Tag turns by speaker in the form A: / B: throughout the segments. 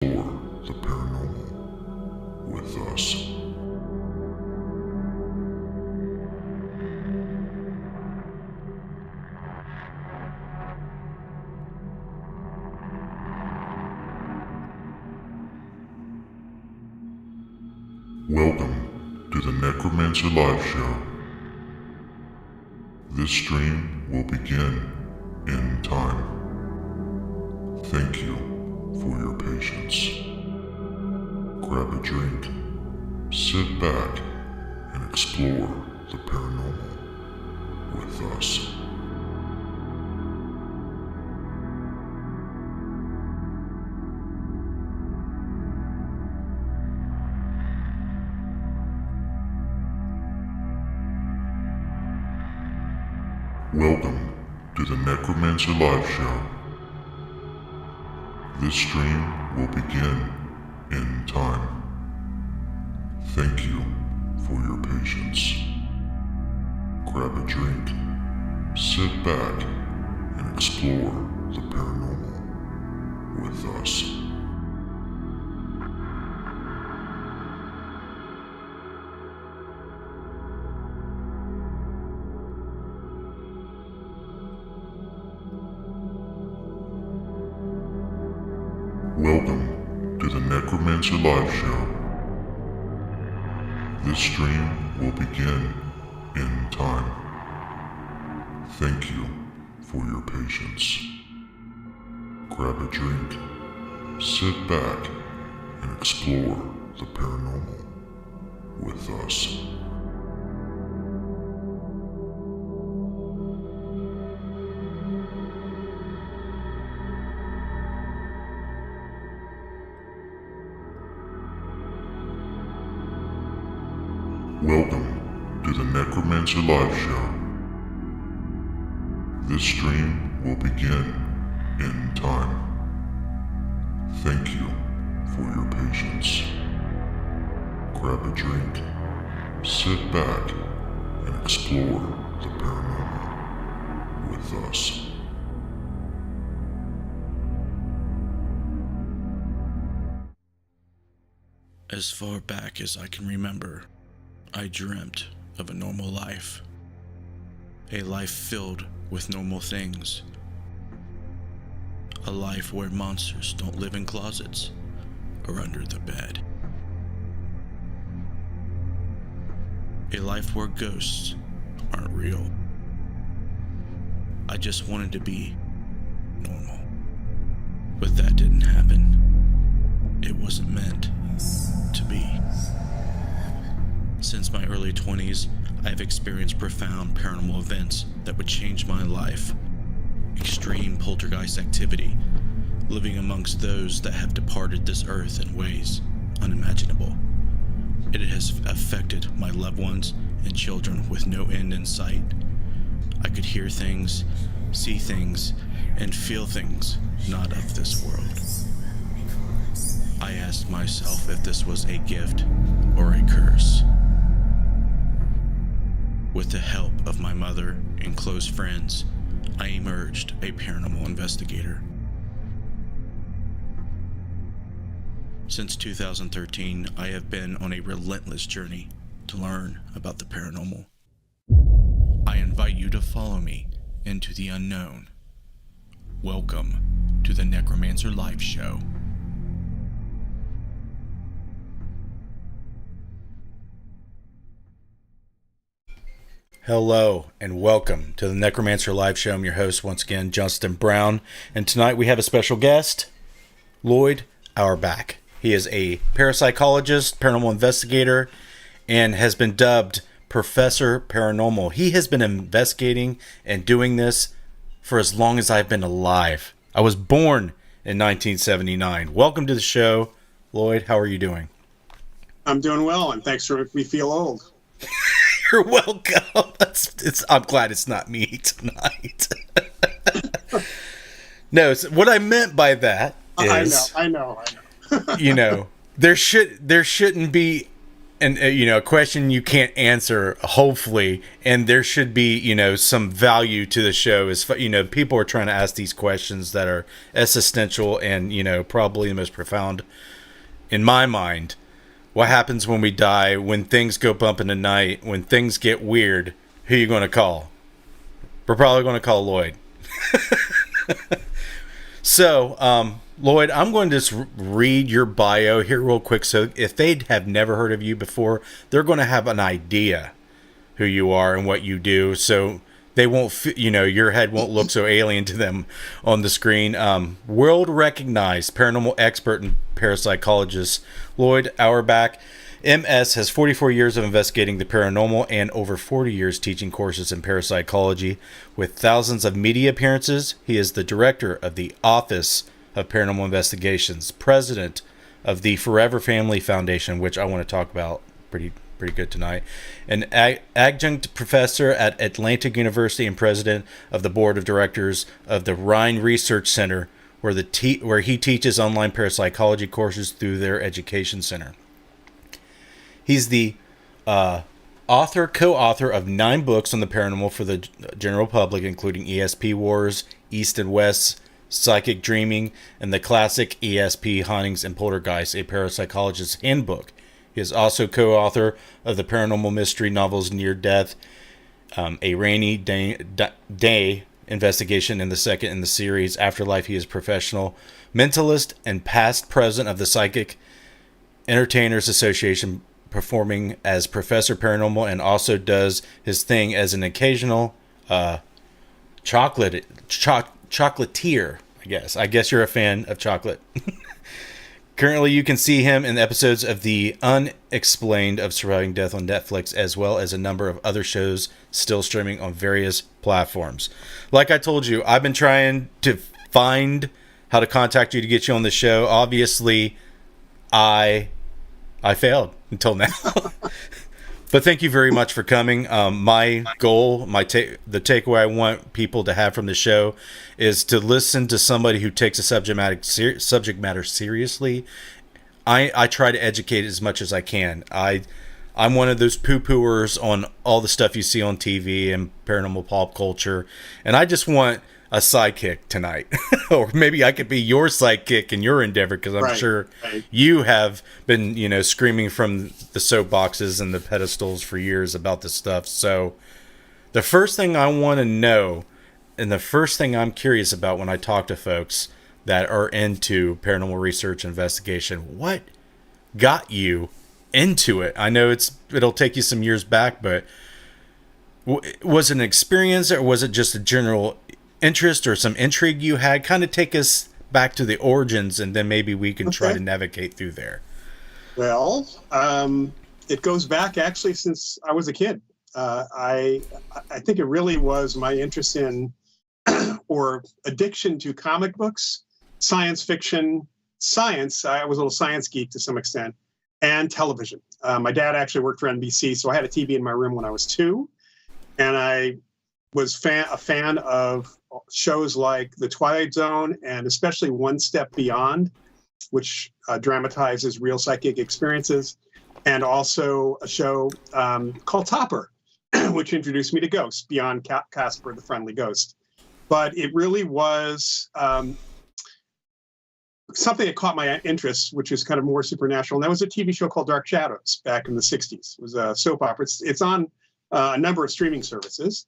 A: explore the paranormal with us. Welcome to the Necromancer live show. This stream will begin in time. Thank you for your patience. Grab a drink, sit back, and explore the paranormal with us. Welcome to the Necromancer live show. This stream will begin in time. Thank you for your patience. Grab a drink, sit back, and explore the paranormal with us. Welcome to the Necromancer live show. This stream will begin in time. Thank you for your patience. Grab a drink, sit back, and explore the paranormal with us. Welcome to the Necromancer live show. This stream will begin in time. Thank you for your patience. Grab a drink, sit back, and explore the paranormal with us.
B: As far back as I can remember, I dreamt of a normal life. A life filled with normal things. A life where monsters don't live in closets or under the bed. A life where ghosts aren't real. I just wanted to be normal. But that didn't happen. It wasn't meant to be. Since my early 20s, I have experienced profound paranormal events that would change my life. Extreme poltergeist activity, living amongst those that have departed this earth in ways unimaginable. It has affected my loved ones and children with no end in sight. I could hear things, see things, and feel things not of this world. I asked myself if this was a gift or a curse. With the help of my mother and close friends, I emerged a paranormal investigator. Since 2013, I have been on a relentless journey to learn about the paranormal. I invite you to follow me into the unknown. Welcome to the Necromancer Live Show.
C: Hello and welcome to the Necromancer Live Show. I'm your host once again, Justin Brown, and tonight we have a special guest, Loyd Auerbach. He is a parapsychologist, paranormal investigator, and has been dubbed Professor Paranormal. He has been investigating and doing this for as long as I've been alive. I was born in 1979. Welcome to the show, Loyd. How are you doing?
D: I'm doing well, and thanks for making me feel old.
C: You're welcome. I'm glad it's not me tonight. No, what I meant by that is,
D: I know.
C: you know, there shouldn't be and a question you can't answer, hopefully, and there should be some value to the show. Is people are trying to ask these questions that are existential and probably the most profound in my mind. What happens when we die? When things go bump in the night? When things get weird? Who are you going to call? We're probably going to call Loyd. So, Loyd, I'm going to just read your bio here real quick. So if they have never heard of you before, they're going to have an idea who you are and what you do. So they won't, your head won't look so alien to them on the screen. World recognized paranormal expert and parapsychologist Loyd Auerbach, MS, has 44 years of investigating the paranormal and over 40 years teaching courses in parapsychology. With thousands of media appearances, he is the director of the Office of Paranormal Investigations, president of the Forever Family Foundation, which I want to talk about pretty good tonight, an adjunct professor at Atlantic University and president of the board of directors of the Rhine Research Center, where he teaches online parapsychology courses through their education center. He's the co-author of 9 books on the paranormal for the general public, including ESP Wars, East and West, Psychic Dreaming, and the classic ESP Hauntings and Poltergeists, a parapsychologist's handbook. He is also co-author of the paranormal mystery novels Near Death, a Raney Daye Investigation, in the second in the series Afterlife. He is professional mentalist and past president of the Psychic Entertainers Association, performing as Professor Paranormal, and also does his thing as an occasional chocolatier. I guess you're a fan of chocolate. Currently, you can see him in the episodes of the UnXplained of Surviving Death on Netflix, as well as a number of other shows still streaming on various platforms. Like I told you, I've been trying to find how to contact you to get you on the show. Obviously, I failed until now. But thank you very much for coming. My goal, the takeaway I want people to have from the show is to listen to somebody who takes a subject matter seriously. I try to educate as much as I can. I'm one of those poo-pooers on all the stuff you see on TV and paranormal pop culture, and I just want a sidekick tonight. Or maybe I could be your sidekick in your endeavor, because I'm sure you have been, screaming from the soapboxes and the pedestals for years about this stuff. So the first thing I want to know, and the first thing I'm curious about when I talk to folks that are into paranormal research investigation, what got you into it? I know it'll take you some years back, but was it an experience, or was it just a general interest or some intrigue you had? Kind of take us back to the origins, and then maybe we can try to navigate through there.
D: Well, it goes back actually since I was a kid. I think it really was my interest in or addiction to comic books, science fiction, science. I was a little science geek to some extent, and television. My dad actually worked for NBC, so I had a TV in my room when I was 2, and I was a fan of shows like The Twilight Zone, and especially One Step Beyond, which dramatizes real psychic experiences, and also a show called Topper, which introduced me to ghosts beyond Casper the Friendly Ghost. But it really was something that caught my interest, which is kind of more supernatural. And that was a TV show called Dark Shadows back in the 60s. It was a soap opera. It's on a number of streaming services.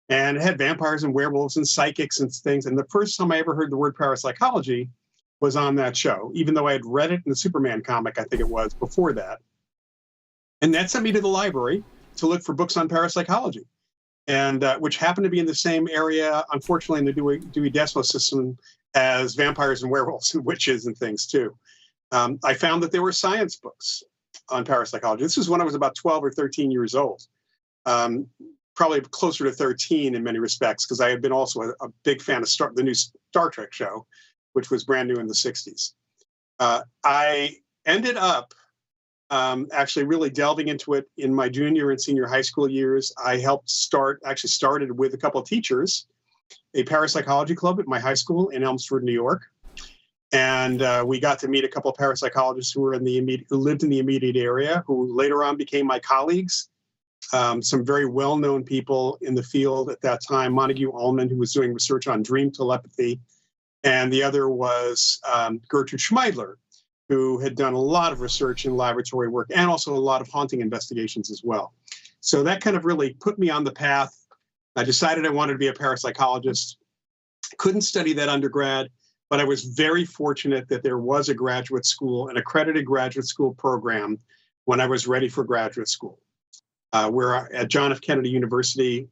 D: And it had vampires and werewolves and psychics and things. And the first time I ever heard the word parapsychology was on that show, even though I had read it in the Superman comic, I think it was, before that. And that sent me to the library to look for books on parapsychology, and which happened to be in the same area, unfortunately, in the Dewey Decimal System as vampires and werewolves and witches and things, too. I found that there were science books on parapsychology. This was when I was about 12 or 13 years old. Probably closer to 13 in many respects, because I had been also a big fan of the new Star Trek show, which was brand new in the 60s. I ended up actually really delving into it in my junior and senior high school years. I started with a couple of teachers, a parapsychology club at my high school in Elmsford, New York. And we got to meet a couple of parapsychologists who lived in the immediate area, who later on became my colleagues. Some very well-known people in the field at that time, Montague Ullman, who was doing research on dream telepathy, and the other was Gertrude Schmeidler, who had done a lot of research and laboratory work, and also a lot of haunting investigations as well. So that kind of really put me on the path. I decided I wanted to be a parapsychologist. Couldn't study that undergrad, but I was very fortunate that there was a graduate school, an accredited graduate school program when I was ready for graduate school. We're at John F. Kennedy University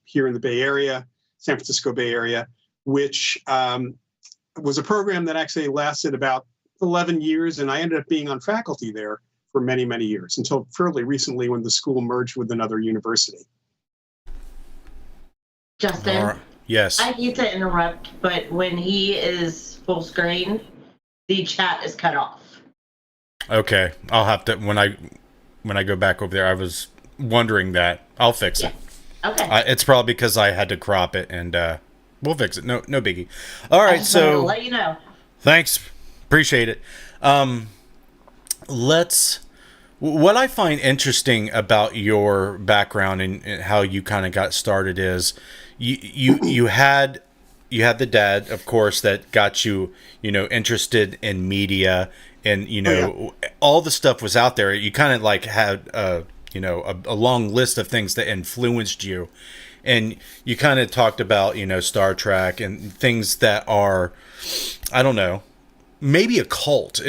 D: here in the Bay Area, San Francisco Bay Area, which was a program that actually lasted about 11 years, and I ended up being on faculty there for many, many years, until fairly recently when the school merged with another university.
E: Justin?
C: Yes.
E: I hate to interrupt, but when he is full screen, the chat is cut off.
C: Okay. I'll have to, when I go back over there, I was wondering that. I'll fix it.
E: Okay.
C: It's probably because I had to crop it, and we'll fix it. No biggie. All right,
E: I just wanted to
C: so
E: let you know.
C: thanks. Appreciate it. What I find interesting about your background and how you kind of got started is you had the dad, of course, that got you interested in media, and all the stuff was out there. You kind of like had a long list of things that influenced you, and you kind of talked about Star Trek and things that are, I don't know, maybe a cult.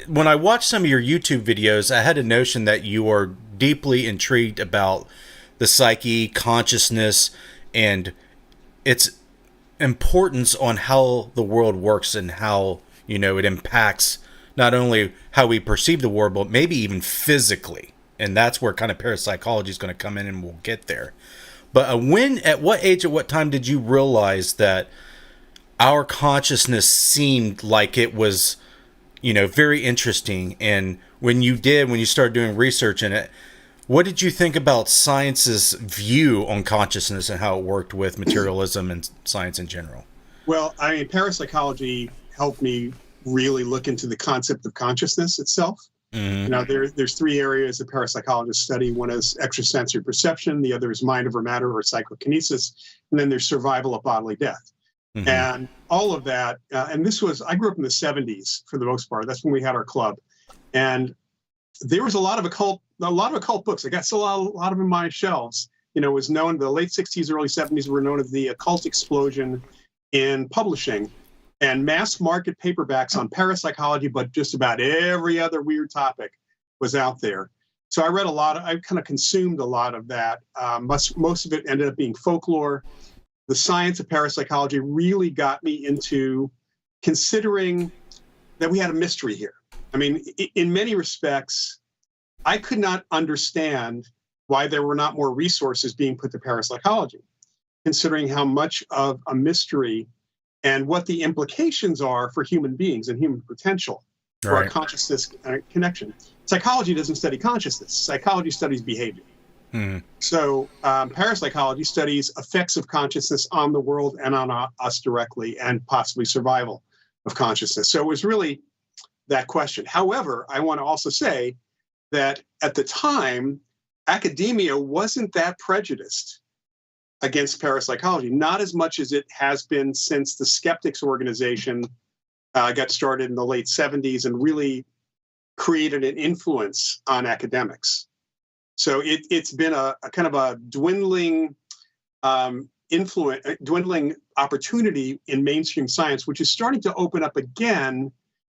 C: When I watched some of your YouTube videos, I had a notion that you are deeply intrigued about the psyche, consciousness, and its importance on how the world works and how it impacts not only how we perceive the world, but maybe even physically. And that's where kind of parapsychology is going to come in, and we'll get there. But at what age, at what time did you realize that our consciousness seemed like it was, very interesting? And when you started doing research in it, what did you think about science's view on consciousness and how it worked with materialism and science in general?
D: Well, I mean, parapsychology helped me really look into the concept of consciousness itself. Mm-hmm. There's three areas that parapsychologists study. One is extrasensory perception, the other is mind over matter or psychokinesis, and then there's survival of bodily death. Mm-hmm. And all of that, and I grew up in the 70s for the most part. That's when we had our club. And there was a lot of occult books. I got still a lot of them in my shelves. It was known, the late 60s, early 70s were known as the occult explosion in publishing, and mass market paperbacks on parapsychology, but just about every other weird topic was out there. So I read I kind of consumed a lot of that. Most of it ended up being folklore. The science of parapsychology really got me into considering that we had a mystery here. I mean, in many respects, I could not understand why there were not more resources being put to parapsychology, considering how much of a mystery and what the implications are for human beings and human potential for our consciousness connection. Psychology doesn't study consciousness. Psychology studies behavior. Hmm. So parapsychology studies effects of consciousness on the world and on us directly, and possibly survival of consciousness. So it was really that question. However, I want to also say that at the time, academia wasn't that prejudiced against parapsychology, not as much as it has been since the Skeptics organization got started in the late 70s and really created an influence on academics. So it's been a kind of a dwindling dwindling opportunity in mainstream science, which is starting to open up again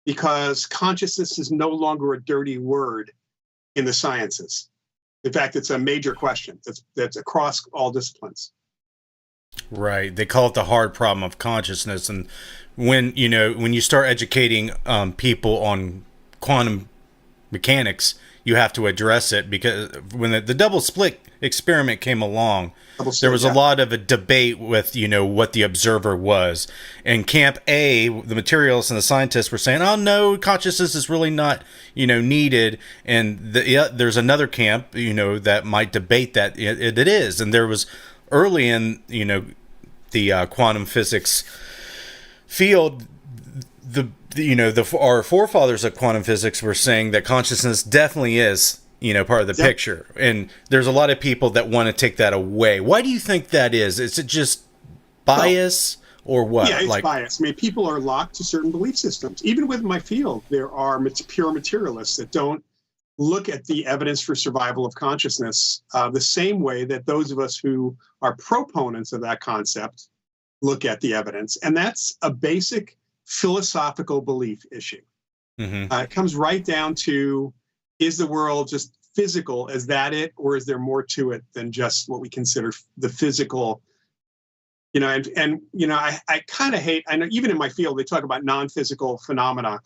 D: because consciousness is no longer a dirty word in the sciences. In fact, it's a major question that's across all disciplines.
C: Right. They call it the hard problem of consciousness. And when you start educating people on quantum mechanics, you have to address it, because when the double split experiment came along, there was a lot of a debate with, what the observer was. And Camp A, the materialists and the scientists were saying, oh, no, consciousness is really not, needed. And there's another camp, that might debate that it is. And there was early in, the quantum physics field, our forefathers of quantum physics were saying that consciousness definitely is, part of the picture. And there's a lot of people that want to take that away. Why do you think that is? Is it just bias or what?
D: Yeah, it's bias. I mean, people are locked to certain belief systems. Even within my field, there are pure materialists that don't look at the evidence for survival of consciousness the same way that those of us who are proponents of that concept look at the evidence. And that's a basic philosophical belief issue. It comes right down to, is the world just physical? Is that it? Or is there more to it than just what we consider the physical? I kind of hate, I know even in my field, they talk about non-physical phenomena.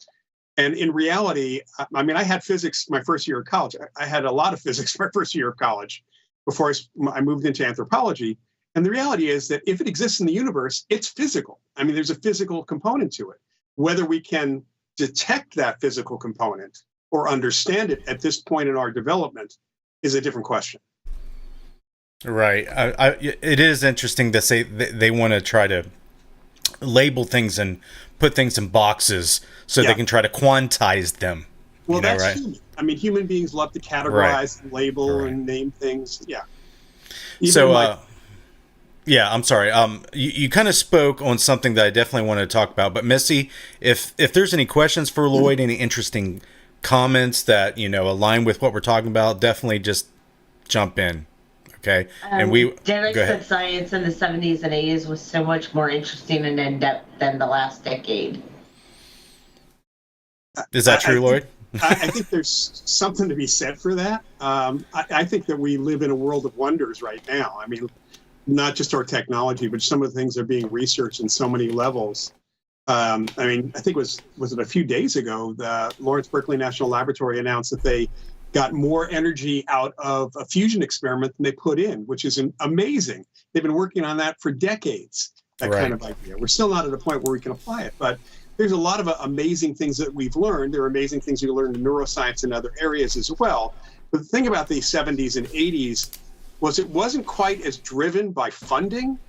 D: And in reality, I had physics my first year of college. I had a lot of physics my first year of college before I moved into anthropology. And the reality is that if it exists in the universe, it's physical. There's a physical component to it. Whether we can detect that physical component or understand it at this point in our development is a different question.
C: Right. It is interesting to say they want to try to label things and put things in boxes so they can try to quantize them.
D: Well, that's right? Human. Human beings love to categorize, and label, and name things. Yeah.
C: I'm sorry. You kind of spoke on something that I definitely want to talk about. But Missy, if there's any questions for Loyd, any interesting comments that align with what we're talking about, definitely just jump in. Okay. And
E: Derek said science in the 70s and 80s was so much more interesting and in depth than the last decade.
C: Is that true, Loyd?
D: I think there's something to be said for that. I think that we live in a world of wonders right now. Not just our technology, but some of the things that are being researched in so many levels. I think it was it a few days ago, the Lawrence Berkeley National Laboratory announced that they got more energy out of a fusion experiment than they put in, which is amazing. They've been working on that for decades, that kind of idea. We're still not at a point where we can apply it, but there's a lot of amazing things that we've learned. There are amazing things we learned in neuroscience and other areas as well. But the thing about the 70s and 80s was it wasn't quite as driven by funding,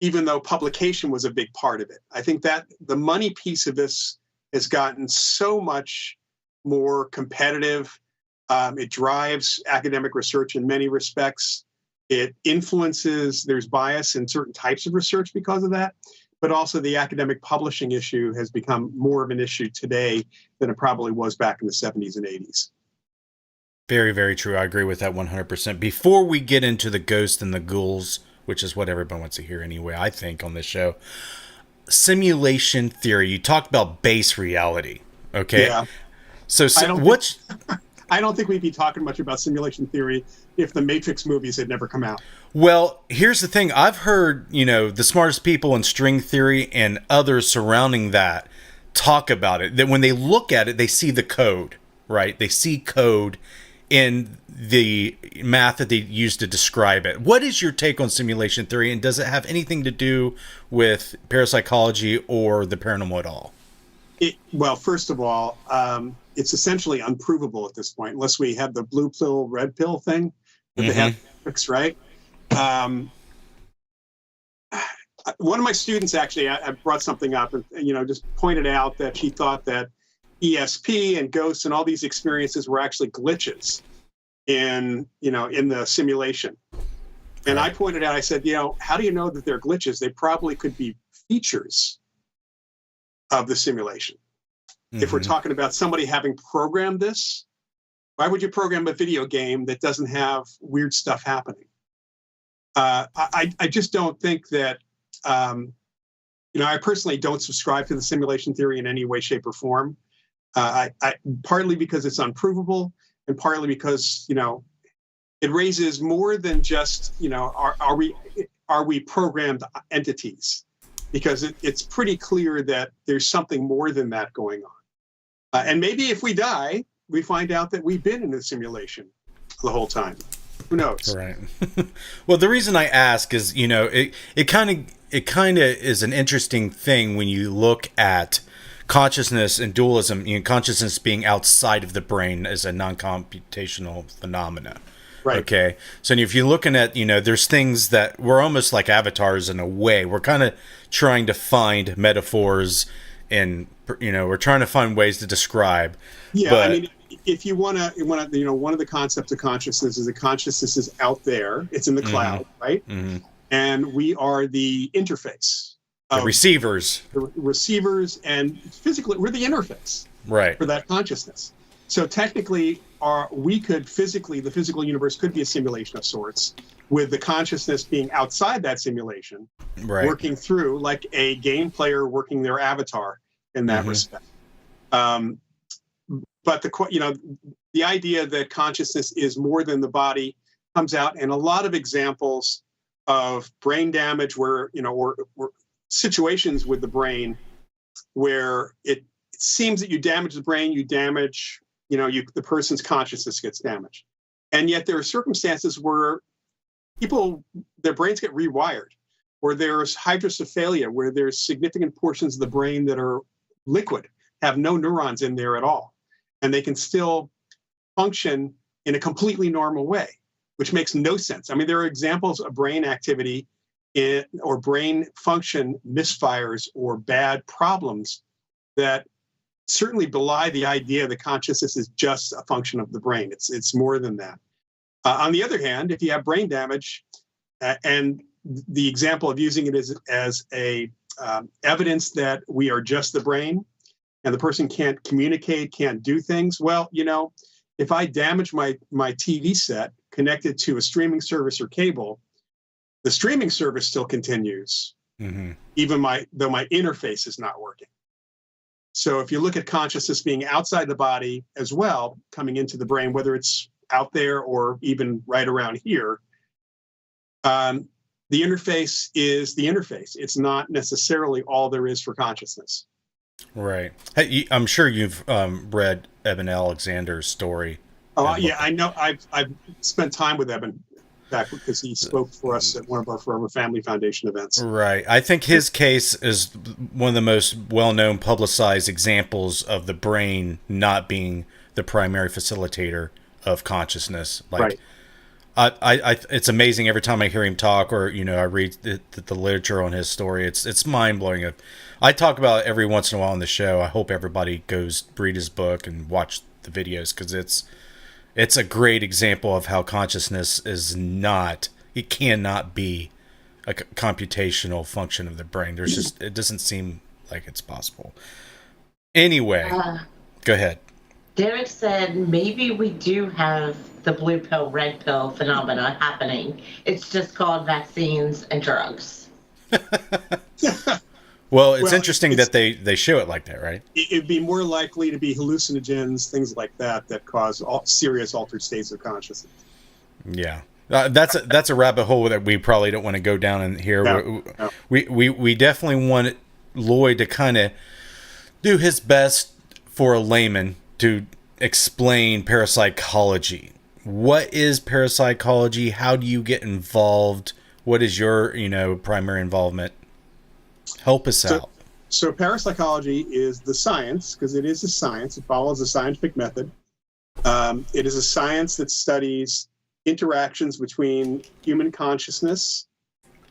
D: even though publication was a big part of it. I think that the money piece of this has gotten so much more competitive. It drives academic research in many respects. It influences, there's bias in certain types of research because of that. But also the academic publishing issue has become more of an issue today than it probably was back in the 70s and 80s.
C: Very, very true. I agree with that 100%. Before we get into the ghosts and the ghouls, which is what everybody wants to hear anyway, I think, on this show, simulation theory. You talked about base reality, okay?
D: Yeah.
C: So
D: I don't think we'd be talking much about simulation theory if the Matrix movies had never come out.
C: Well, here's the thing. I've heard, the smartest people in string theory and others surrounding that talk about it. That when they look at it, they see the code, right? They see code in the math that they use to describe it. What is your take on simulation theory, and does it have anything to do with parapsychology or the paranormal at all?
D: Well, first of all, it's essentially unprovable at this point, unless we have the blue pill, red pill thing that they have fixed, right? One of my students actually, I brought something up and just pointed out that she thought that ESP and ghosts and all these experiences were actually glitches in the simulation. And I pointed out, I said, how do you know that they're glitches? They probably could be features of the simulation. If we're talking about somebody having programmed this, why would you program a video game that doesn't have weird stuff happening? I just don't think that, I personally don't subscribe to the simulation theory in any way, shape, or form. I partly because it's unprovable, and partly because it raises more than just are we programmed entities? Because it's pretty clear that there's something more than that going on. And maybe if we die, we find out that we've been in a simulation the whole time. Who knows?
C: Right. Well, the reason I ask is, it kind of is an interesting thing when you look at consciousness and dualism, consciousness being outside of the brain as a non-computational phenomena.
D: Right.
C: Okay. So if you're looking at, there's things that we're almost like avatars in a way. We're kind of trying to find metaphors, and we're trying to find ways to describe.
D: Yeah,
C: but,
D: I mean, if you want to, one of the concepts of consciousness is that consciousness is out there. It's in the cloud, right?
C: Mm-hmm.
D: And we are the interface.
C: The receivers.
D: The receivers, and physically, we're the interface for that consciousness. So technically, the physical universe could be a simulation of sorts, with the consciousness being outside that simulation, working through like a game player working their avatar in that respect. But the idea that consciousness is more than the body comes out in a lot of examples of brain damage, where or situations with the brain where it seems that you damage the brain, you damage, the person's consciousness gets damaged. And yet there are circumstances where their brains get rewired, or there's hydrocephalia, where there's significant portions of the brain that are liquid, have no neurons in there at all. And they can still function in a completely normal way, which makes no sense. I mean, there are examples of brain activity or brain function misfires or bad problems that certainly belie the idea that consciousness is just a function of the brain. It's more than that. On the other hand, if you have brain damage, and the example of using it as a evidence that we are just the brain and the person can't communicate, can't do things, well, if I damage my TV set connected to a streaming service or cable, the streaming service still continues, even though my interface is not working. So if you look at consciousness being outside the body as well, coming into the brain, whether it's out there or even right around here, the interface is the interface. It's not necessarily all there is for consciousness.
C: Right. Hey, I'm sure you've read Eben Alexander's story.
D: Oh, yeah, I know. I've spent time with Eben back because he spoke for us at one of our Forever Family Foundation events.
C: Right. I think his case is one of the most well-known, publicized examples of the brain not being the primary facilitator of consciousness. Like, right. It's amazing every time I hear him talk, or I read the literature on his story. It's mind-blowing. I talk about it every once in a while on the show. I hope everybody goes read his book and watch the videos, because it's a great example of how consciousness is not, it cannot be a computational function of the brain. It doesn't seem like it's possible. Anyway, go ahead.
E: Derek said maybe we do have the blue pill, red pill phenomena happening. It's just called vaccines and drugs.
C: Well, it's interesting that they show it like that, right?
D: It'd be more likely to be hallucinogens, things like that cause serious altered states of consciousness.
C: Yeah. That's a rabbit hole that we probably don't want to go down in here. No. We definitely want Loyd to kind of do his best for a layman to explain parapsychology. What is parapsychology? How do you get involved? What is your, primary involvement? Help us out.
D: So parapsychology is the science, because it is a science. It follows a scientific method. It is a science that studies interactions between human consciousness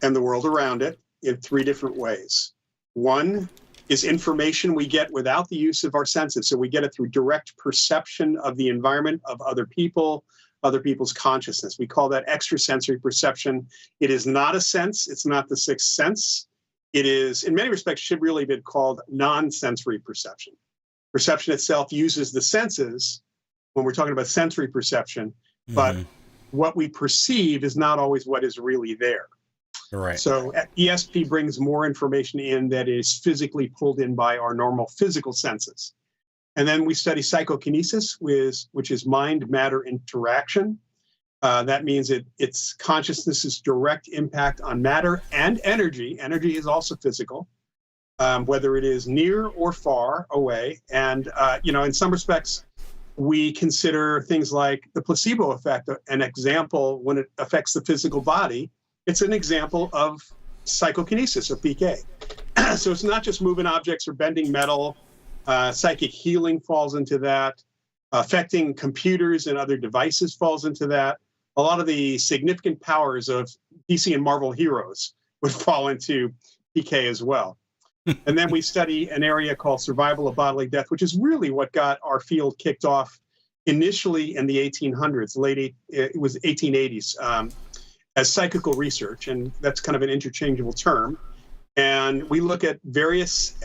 D: and the world around it in three different ways. One is information we get without the use of our senses. So we get it through direct perception of the environment, of other people, other people's consciousness. We call that extrasensory perception. It is not a sense. It's not the sixth sense. It is, in many respects, should really be called non-sensory perception. Perception itself uses the senses when we're talking about sensory perception, but what we perceive is not always what is really there.
C: Right.
D: So ESP brings more information in that is physically pulled in by our normal physical senses. And then we study psychokinesis, which is mind-matter interaction. That means it's consciousness's direct impact on matter and energy. Energy is also physical, whether it is near or far away. And, in some respects, we consider things like the placebo effect an example when it affects the physical body. It's an example of psychokinesis, or PK. So it's not just moving objects or bending metal. Psychic healing falls into that. Affecting computers and other devices falls into that. A lot of the significant powers of DC and Marvel heroes would fall into PK as well. And then we study an area called survival of bodily death, which is really what got our field kicked off initially in the 1800s, it was 1880s, as psychical research. And that's kind of an interchangeable term. And we look at various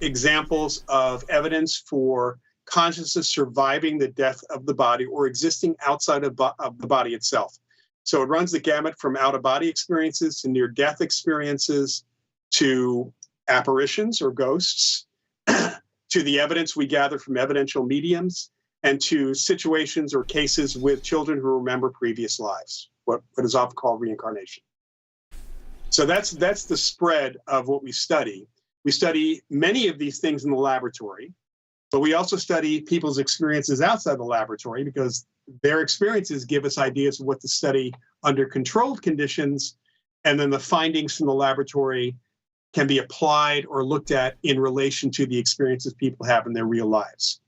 D: examples of evidence for consciousness surviving the death of the body or existing outside of the body itself. So it runs the gamut from out-of-body experiences to near-death experiences to apparitions or ghosts, to the evidence we gather from evidential mediums, and to situations or cases with children who remember previous lives, what is often called reincarnation. So that's the spread of what we study. We study many of these things in the laboratory, but we also study people's experiences outside the laboratory because their experiences give us ideas of what to study under controlled conditions, and then the findings from the laboratory can be applied or looked at in relation to the experiences people have in their real lives.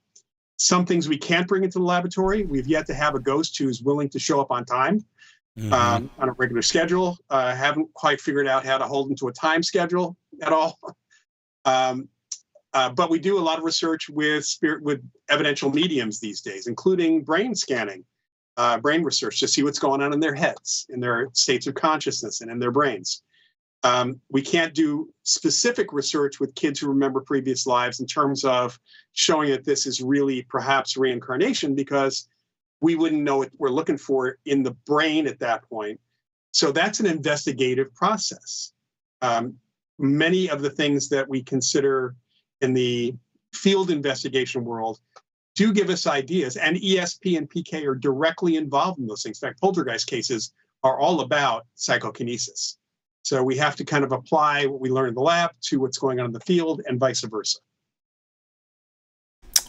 D: Some things we can't bring into the laboratory. We've yet to have a ghost who's willing to show up on time, on a regular schedule. Haven't quite figured out how to hold them to a time schedule at all. But we do a lot of research with evidential mediums these days, including brain scanning, brain research to see what's going on in their heads, in their states of consciousness, and in their brains. We can't do specific research with kids who remember previous lives in terms of showing that this is really perhaps reincarnation, because we wouldn't know what we're looking for in the brain at that point. So that's an investigative process. Many of the things that we consider in the field investigation world do give us ideas, and ESP and PK are directly involved in those things. In fact, poltergeist cases are all about psychokinesis. So we have to kind of apply what we learn in the lab to what's going on in the field and vice versa.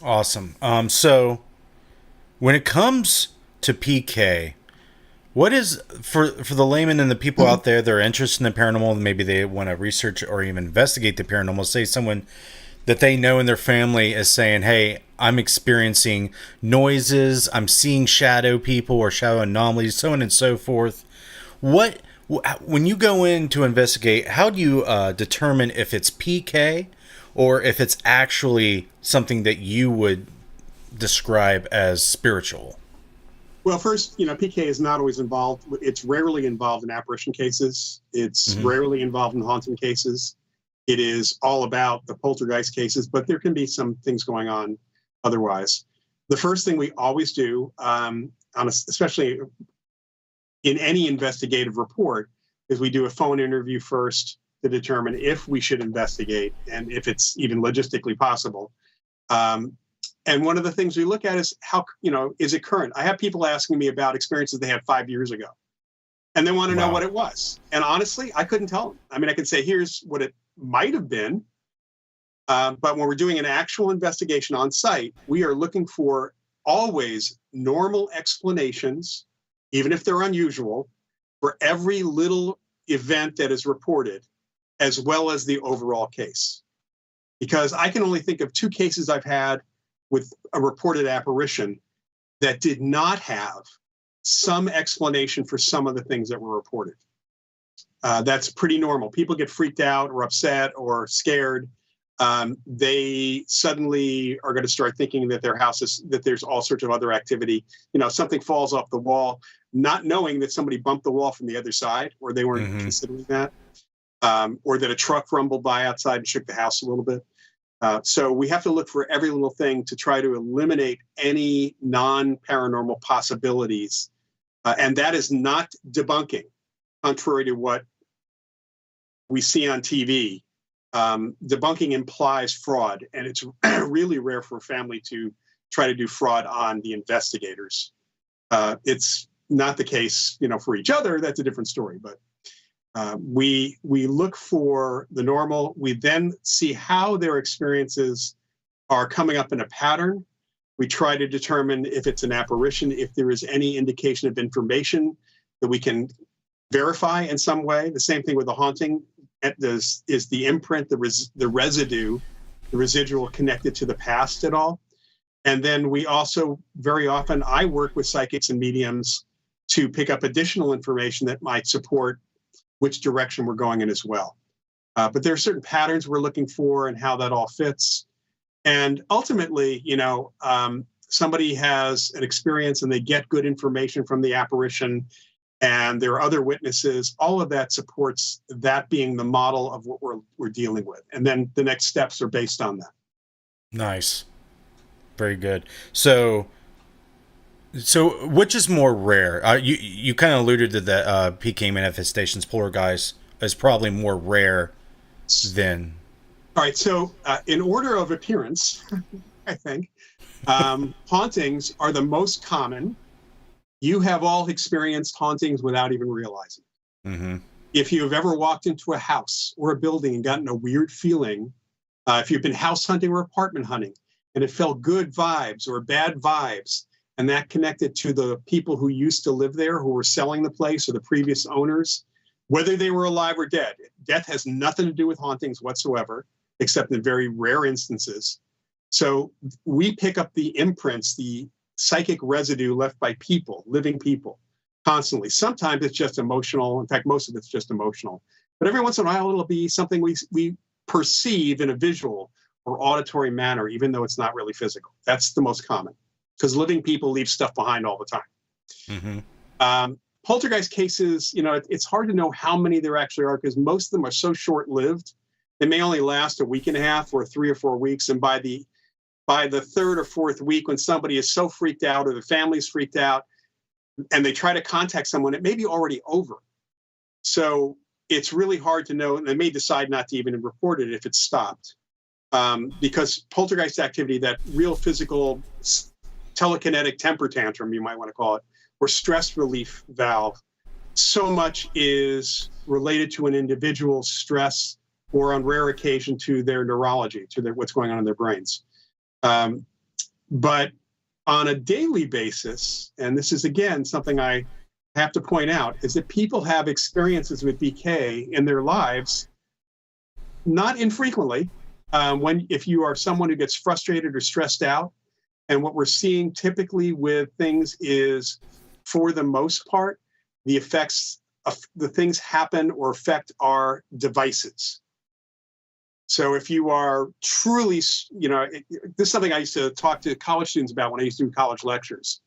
C: Awesome. So when it comes to PK, what is, for the layman and the people out there that are interested in the paranormal, maybe they want to research or even investigate the paranormal, say someone that they know in their family is saying, hey, I'm experiencing noises, I'm seeing shadow people or shadow anomalies, so on and so forth. When you go in to investigate, how do you determine if it's PK or if it's actually something that you would describe as spiritual?
D: Well, first, PK is not always involved. It's rarely involved in apparition cases. It's rarely involved in haunting cases. It is all about the poltergeist cases, but there can be some things going on otherwise. The first thing we always do, especially in any investigative report, is we do a phone interview first to determine if we should investigate and if it's even logistically possible. And one of the things we look at is how, is it current? I have people asking me about experiences they had 5 years ago, and they want to know what it was. And honestly, I couldn't tell them. I mean, I could say, here's what it might have been. But when we're doing an actual investigation on site, we are looking for always normal explanations, even if they're unusual, for every little event that is reported, as well as the overall case. Because I can only think of 2 cases I've had with a reported apparition that did not have some explanation for some of the things that were reported. That's pretty normal. People get freaked out or upset or scared. They suddenly are going to start thinking that that there's all sorts of other activity. Something falls off the wall, not knowing that somebody bumped the wall from the other side, or they weren't considering that, or that a truck rumbled by outside and shook the house a little bit. So we have to look for every little thing to try to eliminate any non-paranormal possibilities. And that is not debunking, contrary to what we see on TV. Debunking implies fraud, and it's really rare for a family to try to do fraud on the investigators. It's not the case, for each other. That's a different story. But we look for the normal. We then see how their experiences are coming up in a pattern. We try to determine if it's an apparition, if there is any indication of information that we can verify in some way. The same thing with the haunting. Is the imprint, the residue, the residual connected to the past at all? And then we also, very often, I work with psychics and mediums to pick up additional information that might support which direction we're going in as well. But there are certain patterns we're looking for and how that all fits. And ultimately, somebody has an experience and they get good information from the apparition, and there are other witnesses. All of that supports that being the model of what we're dealing with. And then the next steps are based on that.
C: Nice. Very good. So which is more rare? You kind of alluded to that PK manifestations, poltergeist is probably more rare than...
D: All right, so in order of appearance, I think, hauntings are the most common. You have all experienced hauntings without even realizing.
C: Mm-hmm.
D: If you have ever walked into a house or a building and gotten a weird feeling, if you've been house hunting or apartment hunting, and it felt good vibes or bad vibes, and that connected to the people who used to live there, who were selling the place, or the previous owners, whether they were alive or dead. Death has nothing to do with hauntings whatsoever, except in very rare instances. So we pick up the imprints, the psychic residue left by people, living people, constantly. Sometimes it's just emotional. In fact, most of it's just emotional. But every once in a while, it'll be something we perceive in a visual or auditory manner, even though it's not really physical. That's the most common, because living people leave stuff behind all the time.
C: Mm-hmm.
D: Poltergeist cases, it's hard to know how many there actually are, because most of them are so short-lived. They may only last a week and a half or 3 or 4 weeks. And by the third or fourth week, when somebody is so freaked out or the family's freaked out and they try to contact someone, it may be already over. So it's really hard to know. And they may decide not to even report it if it's stopped. Because poltergeist activity, that real physical telekinetic temper tantrum, you might want to call it, or stress relief valve, so much is related to an individual's stress, or on rare occasion to their neurology, to what's going on in their brains. But on a daily basis, and this is again something I have to point out, is that people have experiences with BK in their lives, not infrequently, if you are someone who gets frustrated or stressed out. And what we're seeing typically with things is, for the most part, the effects of the things happen or affect our devices. So if you are truly, this is something I used to talk to college students about when I used to do college lectures.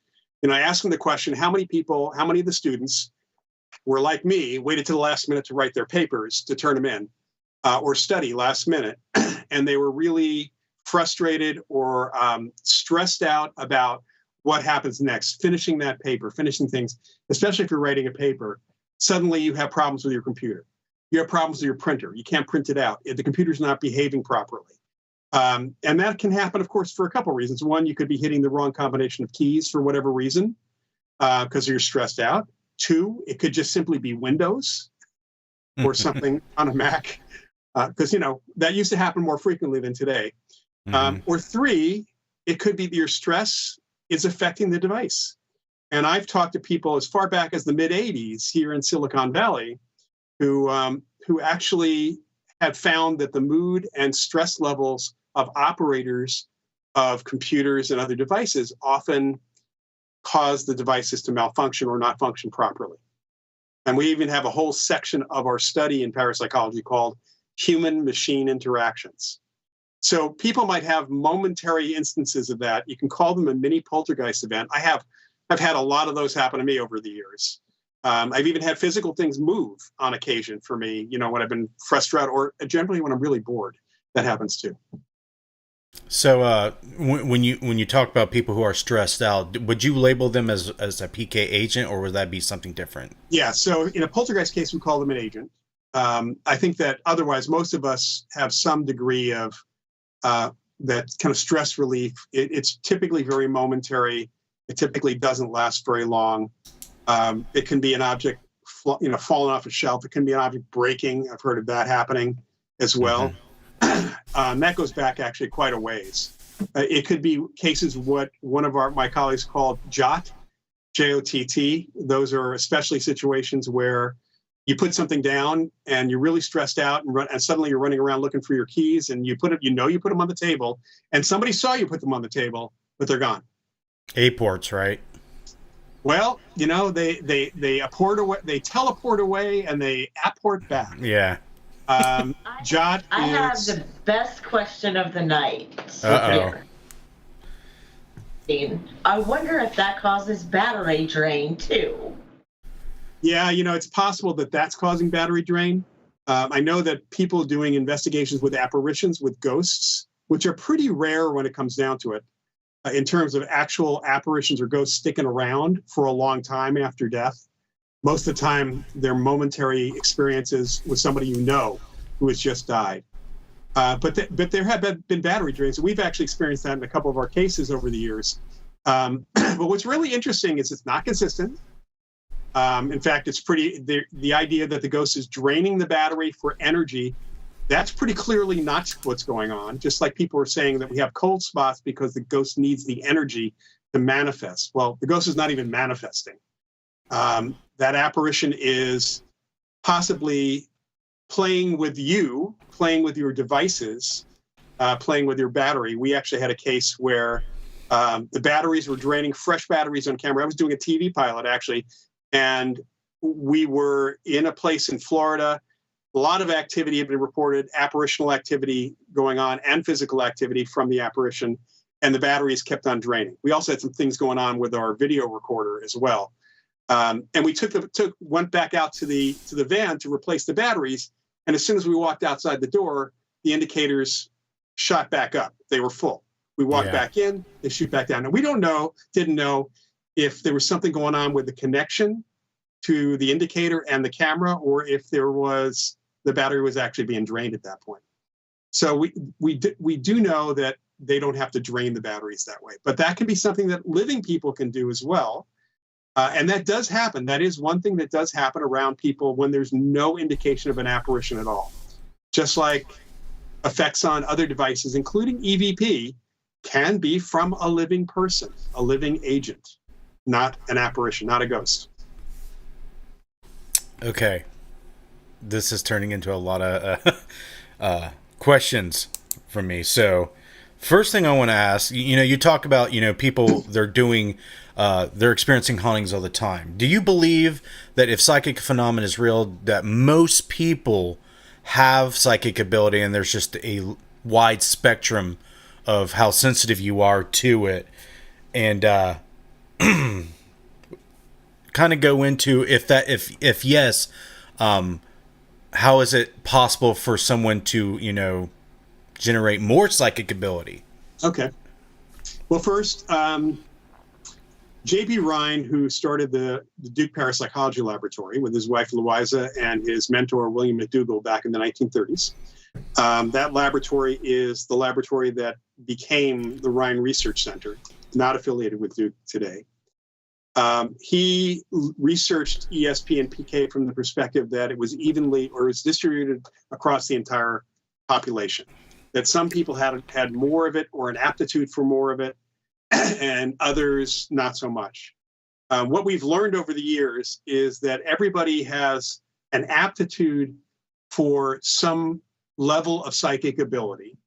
D: I asked them the question, how many of the students were like me, waited to the last minute to write their papers, to turn them in, or study last minute, and they were really frustrated or stressed out about what happens next, finishing that paper, finishing things, especially if you're writing a paper. Suddenly you have problems with your computer. You have problems with your printer. You can't print it out. The computer's not behaving properly. And that can happen, of course, for a couple of reasons. One, you could be hitting the wrong combination of keys for whatever reason, because you're stressed out. Two, it could just simply be Windows or something on a Mac, because, that used to happen more frequently than today. Or three, it could be that your stress is affecting the device. And I've talked to people as far back as the mid-'80s here in Silicon Valley who actually had found that the mood and stress levels of operators of computers and other devices often cause the devices to malfunction or not function properly. And we even have a whole section of our study in parapsychology called human-machine interactions. So people might have momentary instances of that. You can call them a mini poltergeist event. I've had a lot of those happen to me over the years. I've even had physical things move on occasion for me, when I've been frustrated, or generally when I'm really bored. That happens too.
C: So when you talk about people who are stressed out, would you label them as a PK agent, or would that be something different?
D: Yeah, so in a poltergeist case, we call them an agent. I think that otherwise, most of us have some degree of that kind of stress relief. It's typically very momentary. It typically doesn't last very long. It can be an object, falling off a shelf. It can be an object breaking. I've heard of that happening as well. Mm-hmm. That goes back actually quite a ways. It could be cases of what one of my colleagues called JOTT, J-O-T-T. Those are especially situations where you put something down and you're really stressed out and suddenly you're running around looking for your keys, and you put them on the table, and somebody saw you put them on the table, but they're gone.
C: Aports, right?
D: Well, they apport away, they teleport away, and they apport back.
C: Yeah.
D: Jot
E: I have
D: is.
E: the best question of the night.
C: Uh-oh.
E: Here. I wonder if that causes battery drain too.
D: Yeah, it's possible that that's causing battery drain. I know that people doing investigations with apparitions, with ghosts, which are pretty rare when it comes down to it, in terms of actual apparitions or ghosts sticking around for a long time after death. Most of the time, they're momentary experiences with somebody who has just died. But there have been battery drains. We've actually experienced that in a couple of our cases over the years. But what's really interesting is it's not consistent. In fact, it's the idea that the ghost is draining the battery for energy, that's pretty clearly not what's going on. Just like people are saying that we have cold spots because the ghost needs the energy to manifest. Well, the ghost is not even manifesting. That apparition is possibly playing with your devices, playing with your battery. We actually had a case where the batteries were draining, fresh batteries on camera. I was doing a TV pilot, actually, and we were in a place in Florida. A lot of activity had been reported, apparitional activity going on and physical activity from the apparition, and the batteries kept on draining. We also had some things going on with our video recorder as well. And we went back out to the van to replace the batteries, and as soon as we walked outside the door, the indicators shot back up. They were full. We walked back in, they shoot back down. And we didn't know if there was something going on with the connection to the indicator and the camera, or if the battery was actually being drained at that point. So we do know that they don't have to drain the batteries that way, but that can be something that living people can do as well. And that does happen. That is one thing that does happen around people when there's no indication of an apparition at all. Just like effects on other devices, including EVP, can be from a living person, a living agent, not an apparition, not a ghost.
C: Okay. This is turning into a lot of questions from me. So first thing I want to ask, you talk about, people, they're experiencing hauntings all the time. Do you believe that if psychic phenomena is real, that most people have psychic ability and there's just a wide spectrum of how sensitive you are to it? And kind of go into if yes, how is it possible for someone to, generate more psychic ability?
D: Okay. Well, first, J.B. Rhine, who started the Duke Parapsychology Laboratory with his wife Louisa and his mentor William McDougall back in the 1930s. That laboratory is the laboratory that became the Rhine Research Center, not affiliated with Duke today. He researched ESP and PK from the perspective that it was distributed across the entire population, that some people had more of it or an aptitude for more of it, and others not so much. What we've learned over the years is that everybody has an aptitude for some level of psychic ability,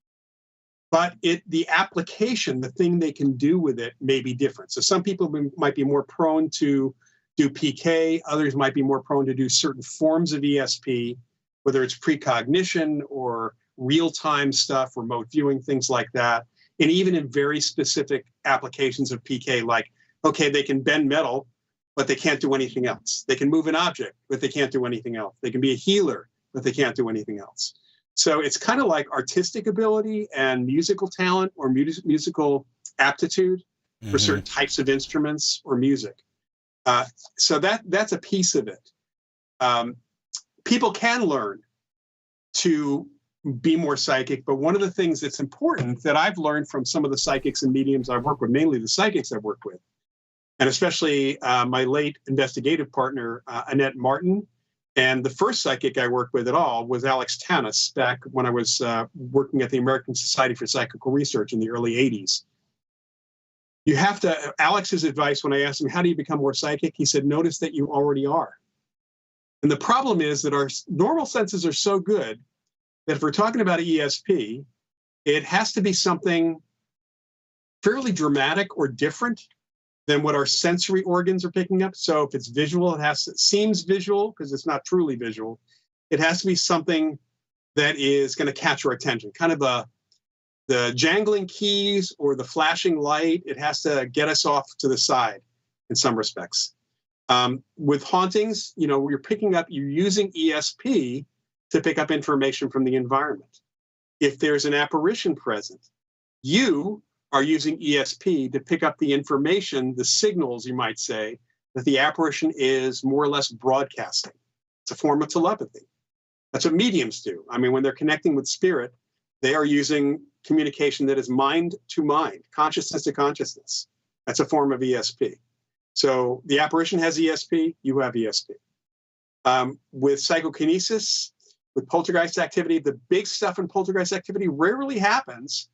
D: but the application, the thing they can do with it, may be different. So some people might be more prone to do PK, others might be more prone to do certain forms of ESP, whether it's precognition or real-time stuff, remote viewing, things like that. And even in very specific applications of PK, like, okay, they can bend metal, but they can't do anything else. They can move an object, but they can't do anything else. They can be a healer, but they can't do anything else. So it's kind of like artistic ability and musical talent or musical aptitude for certain types of instruments or music. So that's a piece of it. People can learn to be more psychic, but one of the things that's important that I've learned from some of the psychics and mediums I've worked with, mainly the psychics I've worked with, and especially my late investigative partner, Annette Martin, and the first psychic I worked with at all was Alex Tanis back when I was working at the American Society for Psychical Research in the early 80s. Alex's advice when I asked him, how do you become more psychic? He said, notice that you already are. And the problem is that our normal senses are so good that if we're talking about ESP, it has to be something fairly dramatic or different than what our sensory organs are picking up. So if it's visual, it seems visual because it's not truly visual. It has to be something that is going to catch our attention. Kind of the jangling keys or the flashing light. It has to get us off to the side in some respects. With hauntings, you're using ESP to pick up information from the environment. If there's an apparition present, you are using ESP to pick up the information, the signals, you might say, that the apparition is more or less broadcasting. It's a form of telepathy. That's what mediums do. I mean, when they're connecting with spirit, they are using communication that is mind to mind, consciousness to consciousness. That's a form of ESP. So the apparition has ESP, you have ESP. With psychokinesis, with poltergeist activity, the big stuff in poltergeist activity rarely happens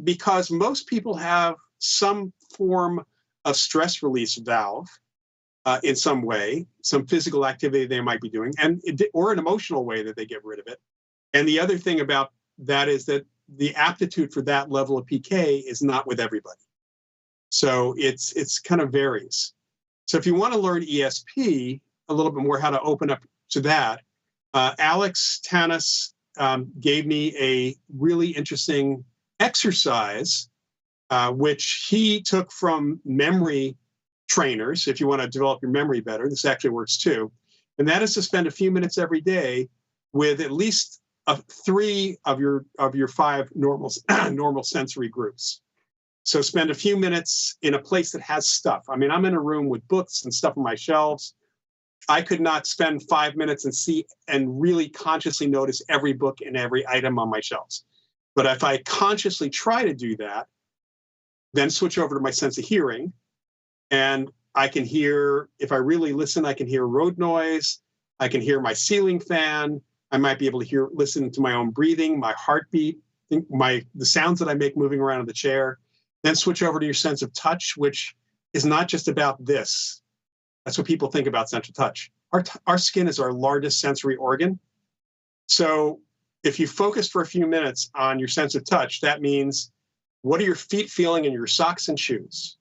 D: because most people have some form of stress release valve in some way, some physical activity they might be doing, or an emotional way that they get rid of it. And the other thing about that is that the aptitude for that level of PK is not with everybody. So it's kind of varies. So if you want to learn ESP a little bit more, how to open up to that, Alex Tanis gave me a really interesting exercise, which he took from memory trainers. If you want to develop your memory better, this actually works too. And that is to spend a few minutes every day with at least 3 of your 5 normal sensory groups. So spend a few minutes in a place that has stuff. I mean, I'm in a room with books and stuff on my shelves. I could not spend 5 minutes and really consciously notice every book and every item on my shelves. But if I consciously try to do that, then switch over to my sense of hearing, and I can hear, if I really listen, I can hear road noise. I can hear my ceiling fan. I might be able to listen to my own breathing, my heartbeat, the sounds that I make moving around in the chair. Then switch over to your sense of touch, which is not just about this. That's what people think about sense of touch. Our skin is our largest sensory organ. So if you focus for a few minutes on your sense of touch, that means, what are your feet feeling in your socks and shoes?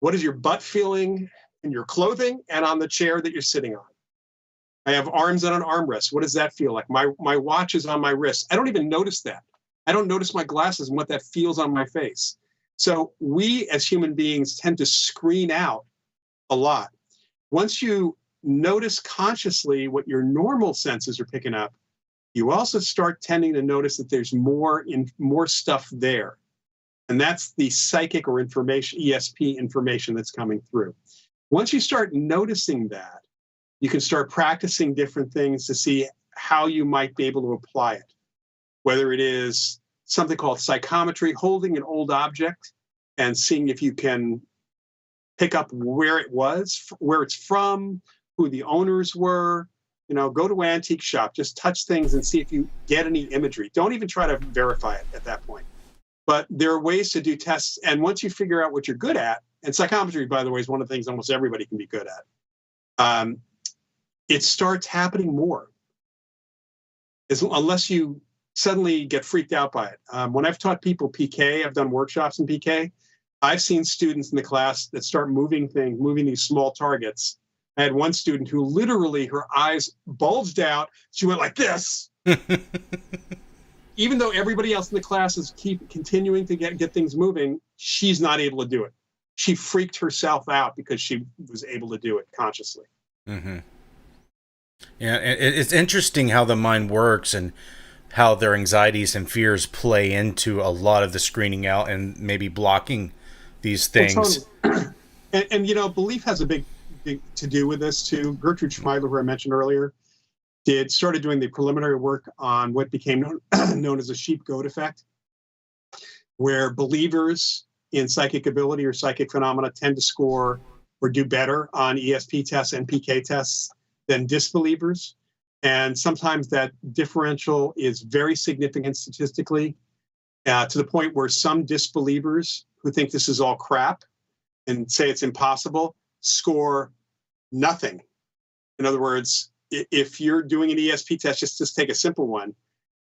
D: What is your butt feeling in your clothing and on the chair that you're sitting on? I have arms on an armrest. What does that feel like? My watch is on my wrist. I don't even notice that. I don't notice my glasses and what that feels on my face. So we as human beings tend to screen out a lot. Once you notice consciously what your normal senses are picking up, you also start tending to notice that there's more stuff there. And that's the psychic or information, ESP information that's coming through. Once you start noticing that, you can start practicing different things to see how you might be able to apply it. Whether it is something called psychometry, holding an old object and seeing if you can pick up where it was, where it's from, who the owners were. Go to an antique shop, just touch things and see if you get any imagery. Don't even try to verify it at that point. But there are ways to do tests. And once you figure out what you're good at, and psychometry, by the way, is one of the things almost everybody can be good at, it starts happening more. Unless you suddenly get freaked out by it. When I've taught people PK, I've done workshops in PK, I've seen students in the class that start moving these small targets. I had one student who literally, her eyes bulged out. She went like this. Even though everybody else in the class is continuing to get things moving, she's not able to do it. She freaked herself out because she was able to do it consciously.
C: Mm-hmm. Yeah, it's interesting how the mind works and how their anxieties and fears play into a lot of the screening out and maybe blocking these things.
D: Well, totally. And belief has a big to do with this too. Gertrude Schmeidler, who I mentioned earlier, started doing the preliminary work on what became known as the sheep-goat effect, where believers in psychic ability or psychic phenomena tend to score or do better on ESP tests and PK tests than disbelievers. And sometimes that differential is very significant statistically, to the point where some disbelievers who think this is all crap and say it's impossible score nothing. In other words, if you're doing an ESP test, just take a simple one.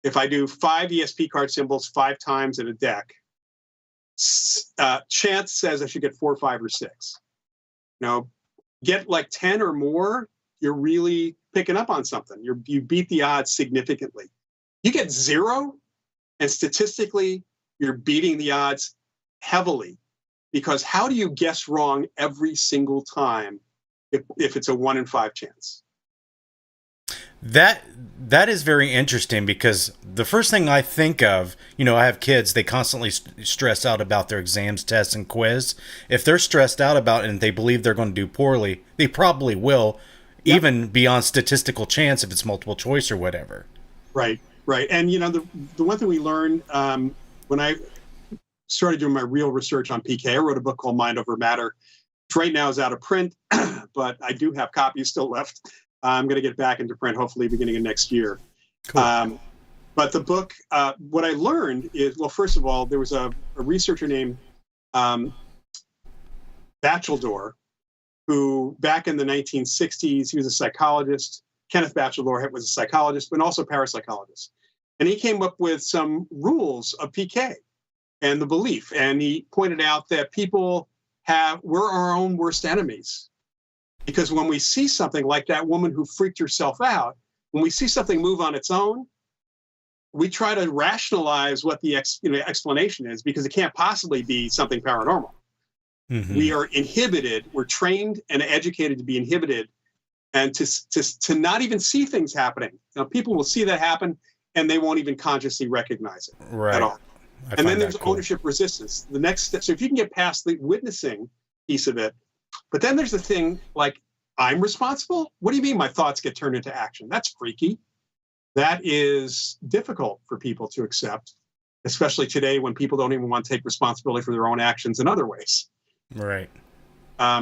D: If I do 5 ESP card symbols 5 times in a deck, chance says I should get 4, 5, or 6. Get like 10 or more, you're really picking up on something. You beat the odds significantly. You get 0, and statistically, you're beating the odds heavily, because how do you guess wrong every single time if it's a 1 in 5 chance?
C: That is very interesting, because the first thing I think of, I have kids, they constantly stress out about their exams, tests, and quiz. If they're stressed out about it and they believe they're going to do poorly, they probably will, even beyond statistical chance if it's multiple choice or whatever.
D: Right. And, the one thing we learned when I started doing my real research on PK, I wrote a book called Mind Over Matter, which right now is out of print, but I do have copies still left. I'm going to get back into print, hopefully beginning of next year. Cool. But the book, what I learned is, well, first of all, there was a researcher named Batcheldor, who back in the 1960s, he was a psychologist. Kenneth Batcheldor was a psychologist, but also parapsychologist. And he came up with some rules of PK and the belief. And he pointed out that we're our own worst enemies. Because when we see something like that woman who freaked herself out, when we see something move on its own, we try to rationalize what the explanation is, because it can't possibly be something paranormal. Mm-hmm. We are inhibited. We're trained and educated to be inhibited, and to not even see things happening. Now, people will see that happen, and they won't even consciously recognize it at all. And then there's ownership resistance. The next step. So if you can get past the witnessing piece of it, but then there's the thing like, I'm responsible? What do you mean my thoughts get turned into action? That's freaky. That is difficult for people to accept, especially today when people don't even want to take responsibility for their own actions in other ways.
C: Right.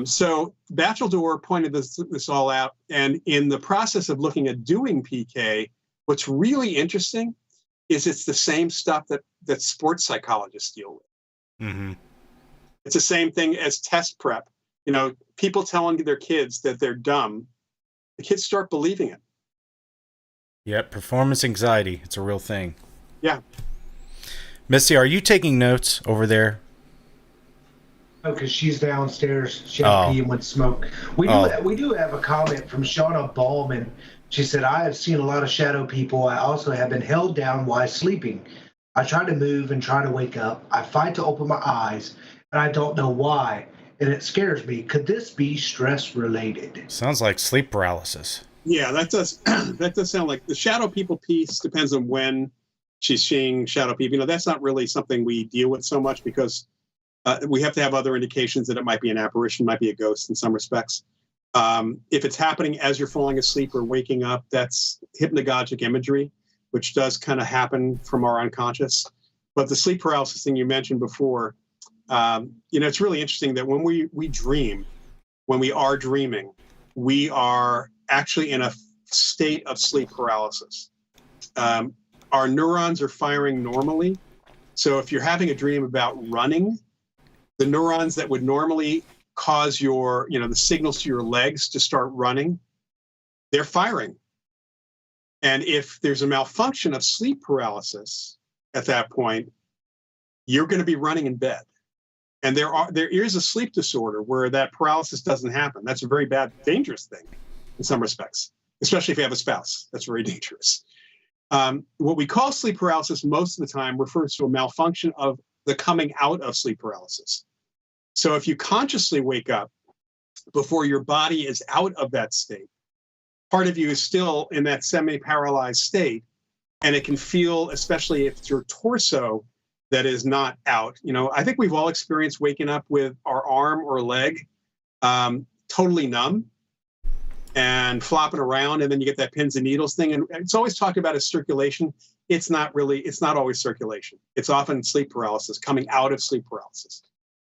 D: So Batcheldor pointed this all out. And in the process of looking at doing PK, what's really interesting is it's the same stuff that sports psychologists deal with. Mm-hmm. It's the same thing as test prep. People telling their kids that they're dumb, the kids start believing it.
C: Yep, performance anxiety. It's a real thing.
D: Yeah.
C: Missy, are you taking notes over there?
F: Oh, because she's downstairs. She had pee and went smoke. We do have a comment from Shauna Ballman. She said, I have seen a lot of shadow people. I also have been held down while sleeping. I try to move and try to wake up. I fight to open my eyes, and I don't know why. And it scares me. Could this be stress related?
C: Sounds like sleep paralysis.
D: Yeah, that does sound like the shadow people piece. Depends on when she's seeing shadow people. That's not really something we deal with so much, because we have to have other indications that it might be an apparition, might be a ghost in some respects. If it's happening as you're falling asleep or waking up, that's hypnagogic imagery, which does kind of happen from our unconscious. But the sleep paralysis thing you mentioned before, it's really interesting that when we dream, when we are dreaming, we are actually in a state of sleep paralysis. Our neurons are firing normally. So if you're having a dream about running, the neurons that would normally cause the signals to your legs to start running, they're firing. And if there's a malfunction of sleep paralysis at that point, you're going to be running in bed. And there is a sleep disorder where that paralysis doesn't happen. That's a very bad, dangerous thing in some respects, especially if you have a spouse. That's very dangerous. What we call sleep paralysis most of the time refers to a malfunction of the coming out of sleep paralysis. So if you consciously wake up before your body is out of that state, part of you is still in that semi-paralyzed state, and it can feel, especially if it's your torso that is not out. I think we've all experienced waking up with our arm or leg totally numb and flopping around, and then you get that pins and needles thing. And it's always talked about as circulation. It's not always circulation. It's often sleep paralysis, coming out of sleep paralysis.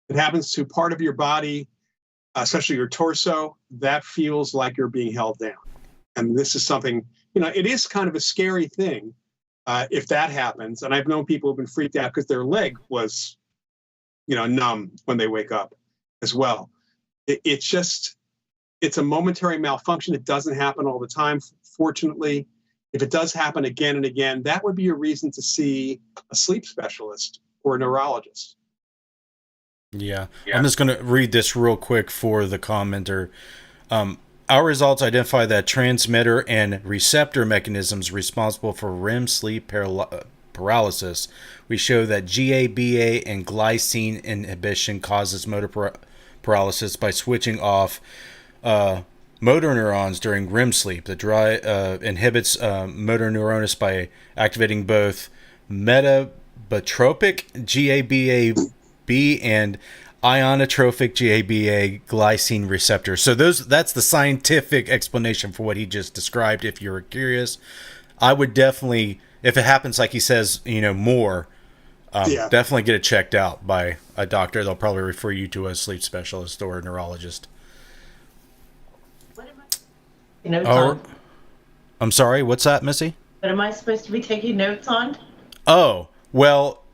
D: It happens to part of your body, especially your torso, that feels like you're being held down. And this is something, it is kind of a scary thing if that happens. And I've known people who've been freaked out because their leg was, numb when they wake up as well. It's a momentary malfunction. It doesn't happen all the time, fortunately. If it does happen again and again, that would be a reason to see a sleep specialist or a neurologist.
C: Yeah. I'm just going to read this real quick for the commenter. Our results identify that transmitter and receptor mechanisms responsible for REM sleep paralysis. We show that GABA and glycine inhibition causes motor paralysis by switching off motor neurons during REM sleep. The inhibits motor neurones by activating both metabotropic GABA-B and ionotropic GABA glycine receptor. So that's the scientific explanation for what he just described. If you're curious, I would definitely, if it happens like he says, more, definitely get it checked out by a doctor. They'll probably refer you to a sleep specialist or a neurologist.
E: What am I notes on?
C: I'm sorry, what's that, Missy?
E: What am I supposed to be taking notes on?
C: Oh, well,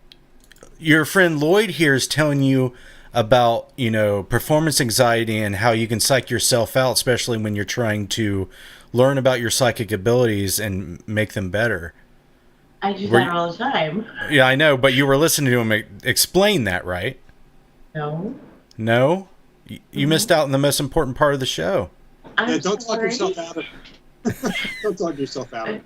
C: your friend Loyd here is telling you about, performance anxiety and how you can psych yourself out, especially when you're trying to learn about your psychic abilities and make them better.
E: I do that all the time.
C: Yeah, I know, but you were listening to him explain that, right?
E: No.
C: No? You missed out on the most important part of the show.
E: I'm
D: don't talk
E: sorry.
D: yourself out of it. Don't talk yourself out of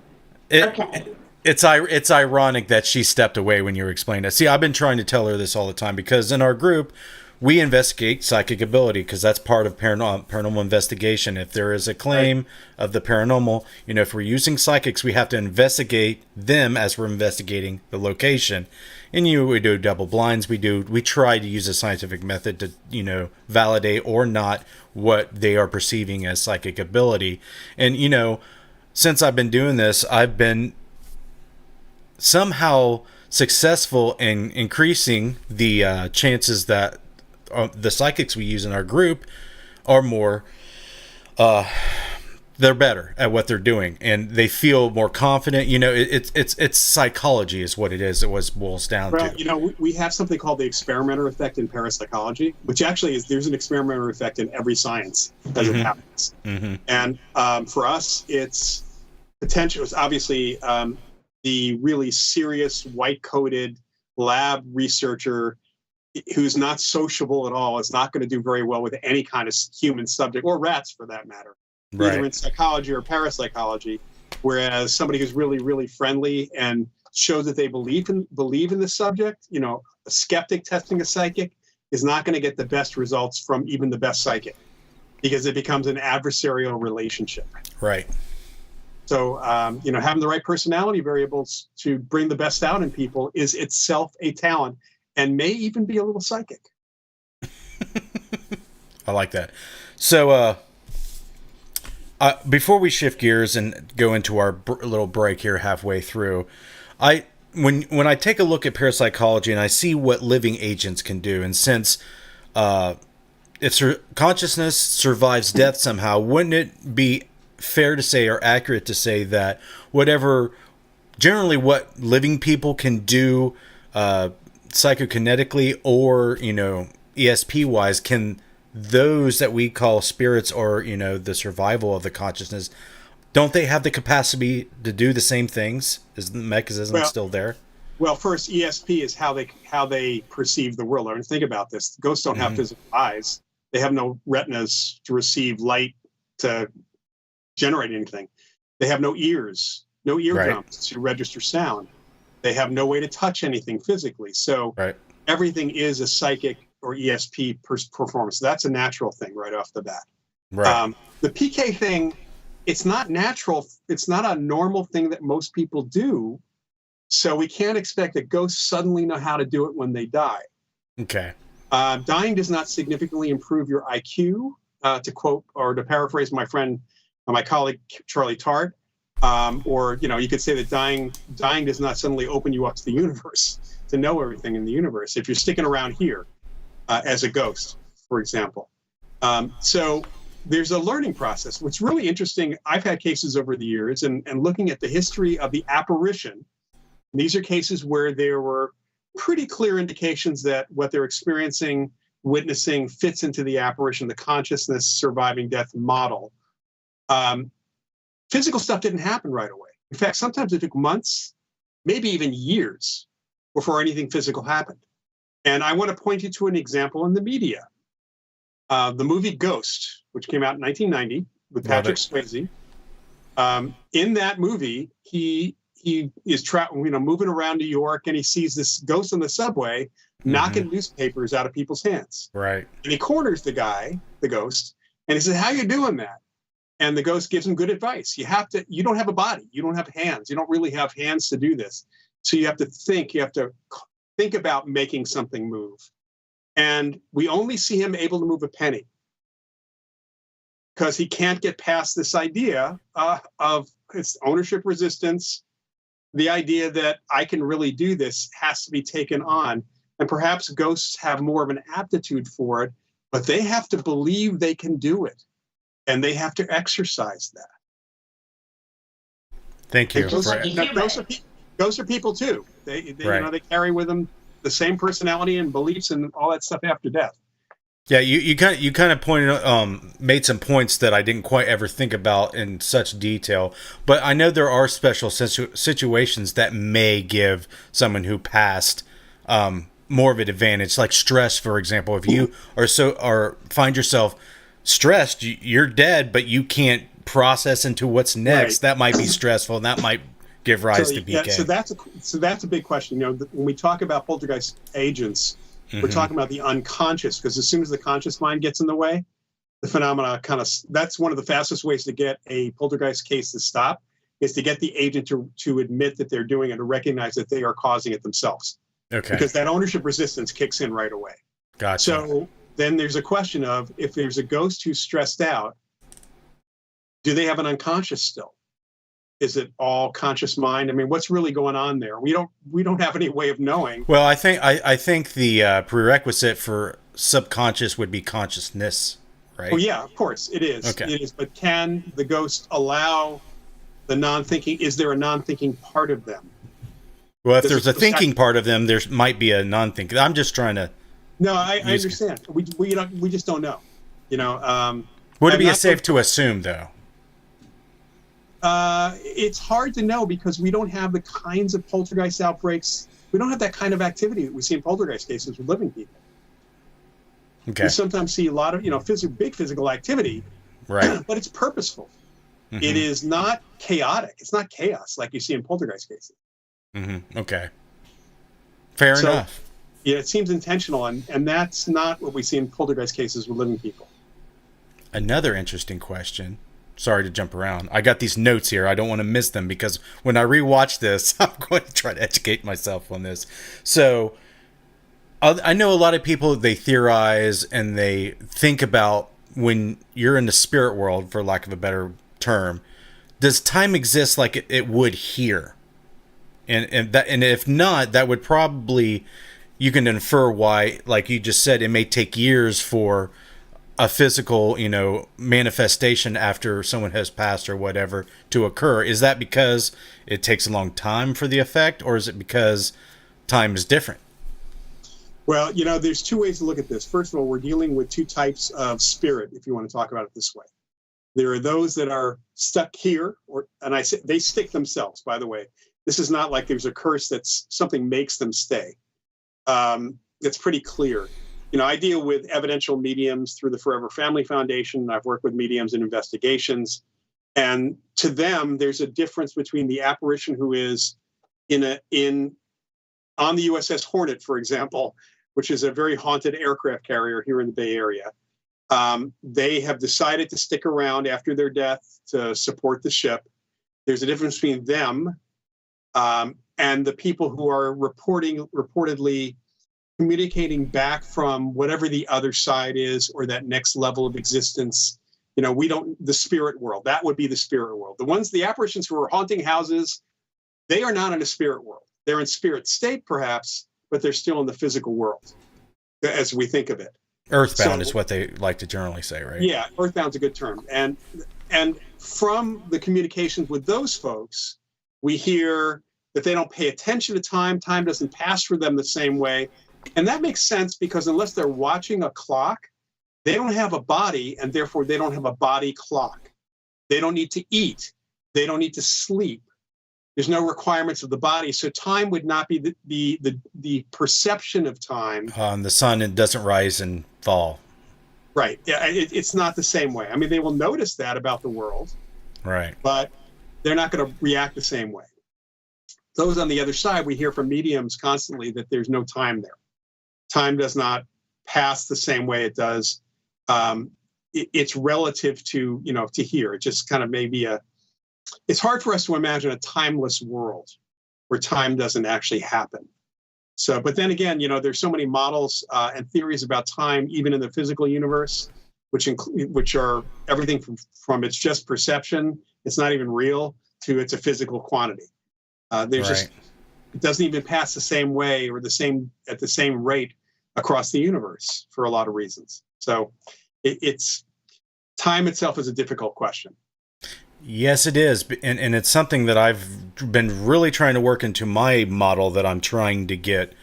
D: it.
E: Okay.
C: It's ironic that she stepped away when you were explaining it. See, I've been trying to tell her this all the time because in our group, we investigate psychic ability because that's part of paranormal investigation. If there is a claim of the paranormal, if we're using psychics, we have to investigate them as we're investigating the location. And we do double blinds. We try to use a scientific method to, validate or not what they are perceiving as psychic ability. And, since I've been doing this, I've been somehow successful in increasing the chances that the psychics we use in our group are more they're better at what they're doing and they feel more confident. It's psychology is what it is. It was boils down to.
D: We have something called the experimenter effect in parapsychology, which actually there's an experimenter effect in every science as it happens. Mm-hmm. And for us, it's potential. It's obviously the really serious white-coated lab researcher who's not sociable at all is not going to do very well with any kind of human subject, or rats for that matter, either in psychology or parapsychology. Whereas somebody who's really, really friendly and shows that they believe in the subject, a skeptic testing a psychic is not going to get the best results from even the best psychic because it becomes an adversarial relationship.
C: Right.
D: So, having the right personality variables to bring the best out in people is itself a talent and may even be a little psychic.
C: I like that. So, before we shift gears and go into our little break here halfway through, when I take a look at parapsychology and I see what living agents can do, and since if consciousness survives death somehow, wouldn't it be fair to say or accurate to say that generally what living people can do psychokinetically or ESP wise, can those that we call spirits or the survival of the consciousness, don't they have the capacity to do the same things? Is the mechanism still there?
D: Well, first, ESP is how they perceive the world. I mean, think about this. Ghosts don't have physical eyes. They have no retinas to receive light to generate anything. They have no ears, no eardrums to register sound. They have no way to touch anything physically. So everything is a psychic or ESP performance. That's a natural thing right off the bat. Right. The PK thing, it's not natural. It's not a normal thing that most people do. So we can't expect that ghosts suddenly know how to do it when they die. Okay. Dying does not significantly improve your IQ, to quote or to paraphrase my colleague Charlie Tart, or you could say that dying does not suddenly open you up to the universe to know everything in the universe if you're sticking around here as a ghost, for example. So there's a learning process. What's really interesting, I've had cases over the years, and looking at the history of the apparition. These are cases where there were pretty clear indications that what they're experiencing, witnessing, fits into the apparition, the consciousness surviving death model. Physical stuff didn't happen right away. In fact, sometimes it took months, maybe even years, before anything physical happened. And I want to point you to an example in the media. The movie Ghost, which came out in 1990, with Patrick Swayze. In that movie, he is moving around New York, and he sees this ghost on the subway knocking newspapers out of people's hands.
C: Right.
D: And he corners the ghost, and he says, "How you doing that?" And the ghost gives him good advice. You don't have a body. You don't have hands. You don't really have hands to do this. So you have to think. You have to think about making something move. And we only see him able to move a penny because he can't get past this idea of his ownership resistance. The idea that I can really do this has to be taken on. And perhaps ghosts have more of an aptitude for it, but they have to believe they can do it. And they have to exercise that.
C: Thank you.
D: Ghosts are people too. They they carry with them the same personality and beliefs and all that stuff after death.
C: Yeah, you kind of pointed made some points that I didn't quite ever think about in such detail. But I know there are special situations that may give someone who passed more of an advantage, like stress, for example. If you find yourself stressed, you're dead, but you can't process into what's next. That might be stressful, and that might give rise to BK.
D: So that's a big question. When we talk about poltergeist agents, we're talking about the unconscious, because as soon as the conscious mind gets in the way, the phenomena that's one of the fastest ways to get a poltergeist case to stop, is to get the agent to admit that they're doing it, to recognize that they are causing it themselves.
C: Okay.
D: Because that ownership resistance kicks in right away.
C: Gotcha.
D: So then there's a question of, if there's a ghost who's stressed out, do they have an unconscious still? Is it all conscious mind? I mean, what's really going on there? We don't have any way of knowing.
C: Well, I think the prerequisite for subconscious would be consciousness, right?
D: Oh yeah, of course it is.
C: Okay.
D: It is. But can the ghost allow the non-thinking? Is there a non-thinking part of them?
C: Well, if there's a thinking part of them, there might be a non-thinking. I'm just trying to.
D: No, I understand. We just don't know.
C: Would it be safe to assume, though?
D: It's hard to know, because we don't have the kinds of poltergeist outbreaks. We don't have that kind of activity that we see in poltergeist cases with living people.
C: Okay.
D: We sometimes see a lot of big physical activity,
C: right?
D: But it's purposeful. It is not chaotic. It's not chaos like you see in poltergeist cases.
C: Okay. Fair enough.
D: Yeah, it seems intentional, and that's not what we see in poltergeist cases with living people.
C: Another interesting question. Sorry to jump around. I got these notes here. I don't want to miss them, because when I rewatch this, I'm going to try to educate myself on this. So I know a lot of people, they theorize and they think about, when you're in the spirit world, for lack of a better term, does time exist like it would here? And if not, that would probably, you can infer why, like you just said, it may take years for a physical, manifestation after someone has passed or whatever to occur. Is that because it takes a long time for the effect, or is it because time is different?
D: Well, there's two ways to look at this. First of all, we're dealing with two types of spirit, if you want to talk about it this way. There are those that are stuck here, and I say they stick themselves, by the way. This is not like there's a curse that's something makes them stay. It's pretty clear. I deal with evidential mediums through the Forever Family Foundation. I've worked with mediums in investigations. And to them, there's a difference between the apparition who is on the USS Hornet, for example, which is a very haunted aircraft carrier here in the Bay Area. They have decided to stick around after their death to support the ship. There's a difference between them and the people who are reportedly communicating back from whatever the other side is, or that next level of existence. The spirit world, that would be the spirit world. The apparitions who are haunting houses, they are not in a spirit world. They're in spirit state perhaps, but they're still in the physical world as we think of it.
C: Earthbound is what they like to generally say, right?
D: Yeah, earthbound's a good term. And from the communications with those folks, we hear that they don't pay attention to time. Time doesn't pass for them the same way. And that makes sense, because unless they're watching a clock, they don't have a body, and therefore they don't have a body clock. They don't need to eat. They don't need to sleep. There's no requirements of the body. So time would not be the perception of time.
C: The sun, it doesn't rise and fall.
D: Right. Yeah, it's not the same way. I mean, they will notice that about the world,
C: Right.
D: but they're not going to react the same way. Those on the other side, we hear from mediums constantly that there's no time there. Time does not pass the same way it does. It's relative to, to here. It just kind of it's hard for us to imagine a timeless world where time doesn't actually happen. So, but then again, there's so many models and theories about time, even in the physical universe, which are everything from it's just perception, it's not even real, to it's a physical quantity. It doesn't even pass the same way or at the same rate across the universe for a lot of reasons. So, it's time itself is a difficult question.
C: Yes, it is. And it's something that I've been really trying to work into my model that I'm trying to get,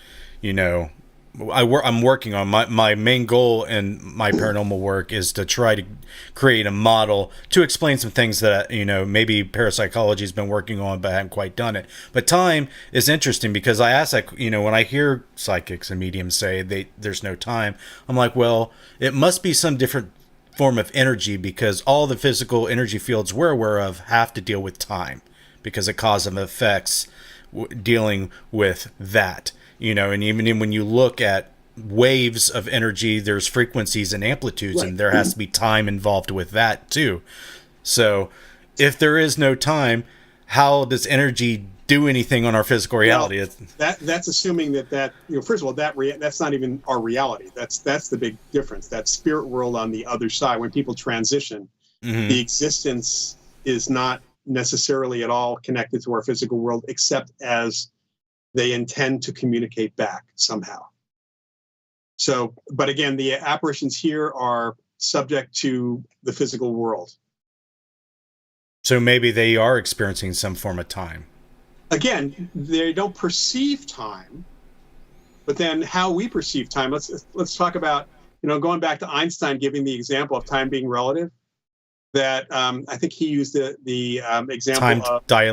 C: I'm working on. My main goal in my paranormal work is to try to create a model to explain some things that, maybe parapsychology has been working on, but haven't quite done it. But time is interesting because I ask, when I hear psychics and mediums say there's no time, I'm like, well, it must be some different form of energy, because all the physical energy fields we're aware of have to deal with time because of cause and effects dealing with that, and even when you look at waves of energy, there's frequencies and amplitudes, and there has to be time involved with that too. So if there is no time, how does energy do anything on our physical reality?
D: Well, that's assuming that first of all, that's not even our reality. That's the big difference. That spirit world on the other side, when people transition, the existence is not necessarily at all connected to our physical world, except as they intend to communicate back somehow. So, but again, the apparitions here are subject to the physical world.
C: So maybe they are experiencing some form of time.
D: Again, they don't perceive time, but then how we perceive time. Let's talk about, going back to Einstein giving the example of time being relative. That I think he used the example of
C: time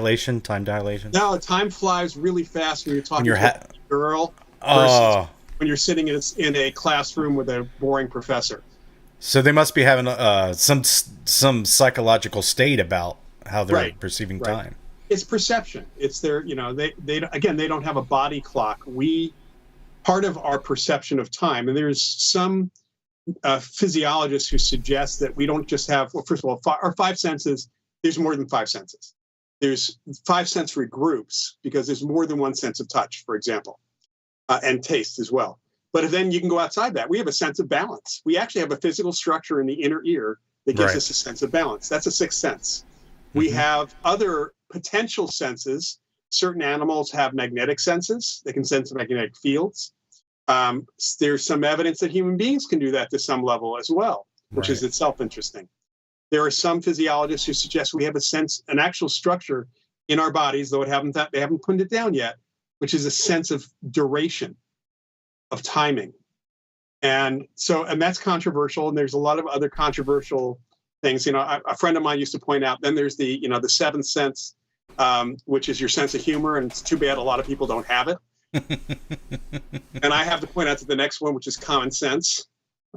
C: dilation.
D: No, time flies really fast when you're talking to a girl versus when you're sitting in a classroom with a boring professor.
C: So they must be having some psychological state about how they're perceiving time.
D: It's perception. It's their, they don't have a body clock. Part of our perception of time, and there's some physiologists who suggest that we don't just have, well, first of all, our five senses, there's more than five senses. There's five sensory groups because there's more than one sense of touch, for example, and taste as well. But then you can go outside that. We have a sense of balance. We actually have a physical structure in the inner ear that gives us a sense of balance. That's a sixth sense. We have other potential senses. Certain animals have magnetic senses. They can sense magnetic fields. There's some evidence that human beings can do that to some level as well, which is itself interesting. There are some physiologists who suggest we have an actual structure in our bodies, though they haven't put it down yet, which is a sense of duration, of timing. And that's controversial. And there's a lot of other controversial things. A friend of mine used to point out, then there's the seventh sense, which is your sense of humor. And it's too bad a lot of people don't have it. And I have to point out to the next one, which is common sense,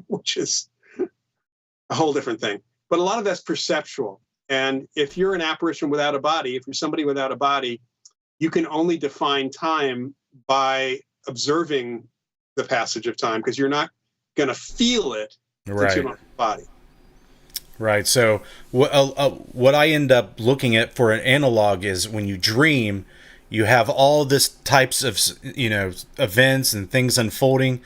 D: which is a whole different thing. But a lot of that's perceptual. And if you're an apparition without a body, if you're somebody without a body, you can only define time by observing the passage of time, because you're not going to feel it since you don't have a body.
C: Right. So what I end up looking at for an analog is when you dream, you have all this types of, events and things unfolding,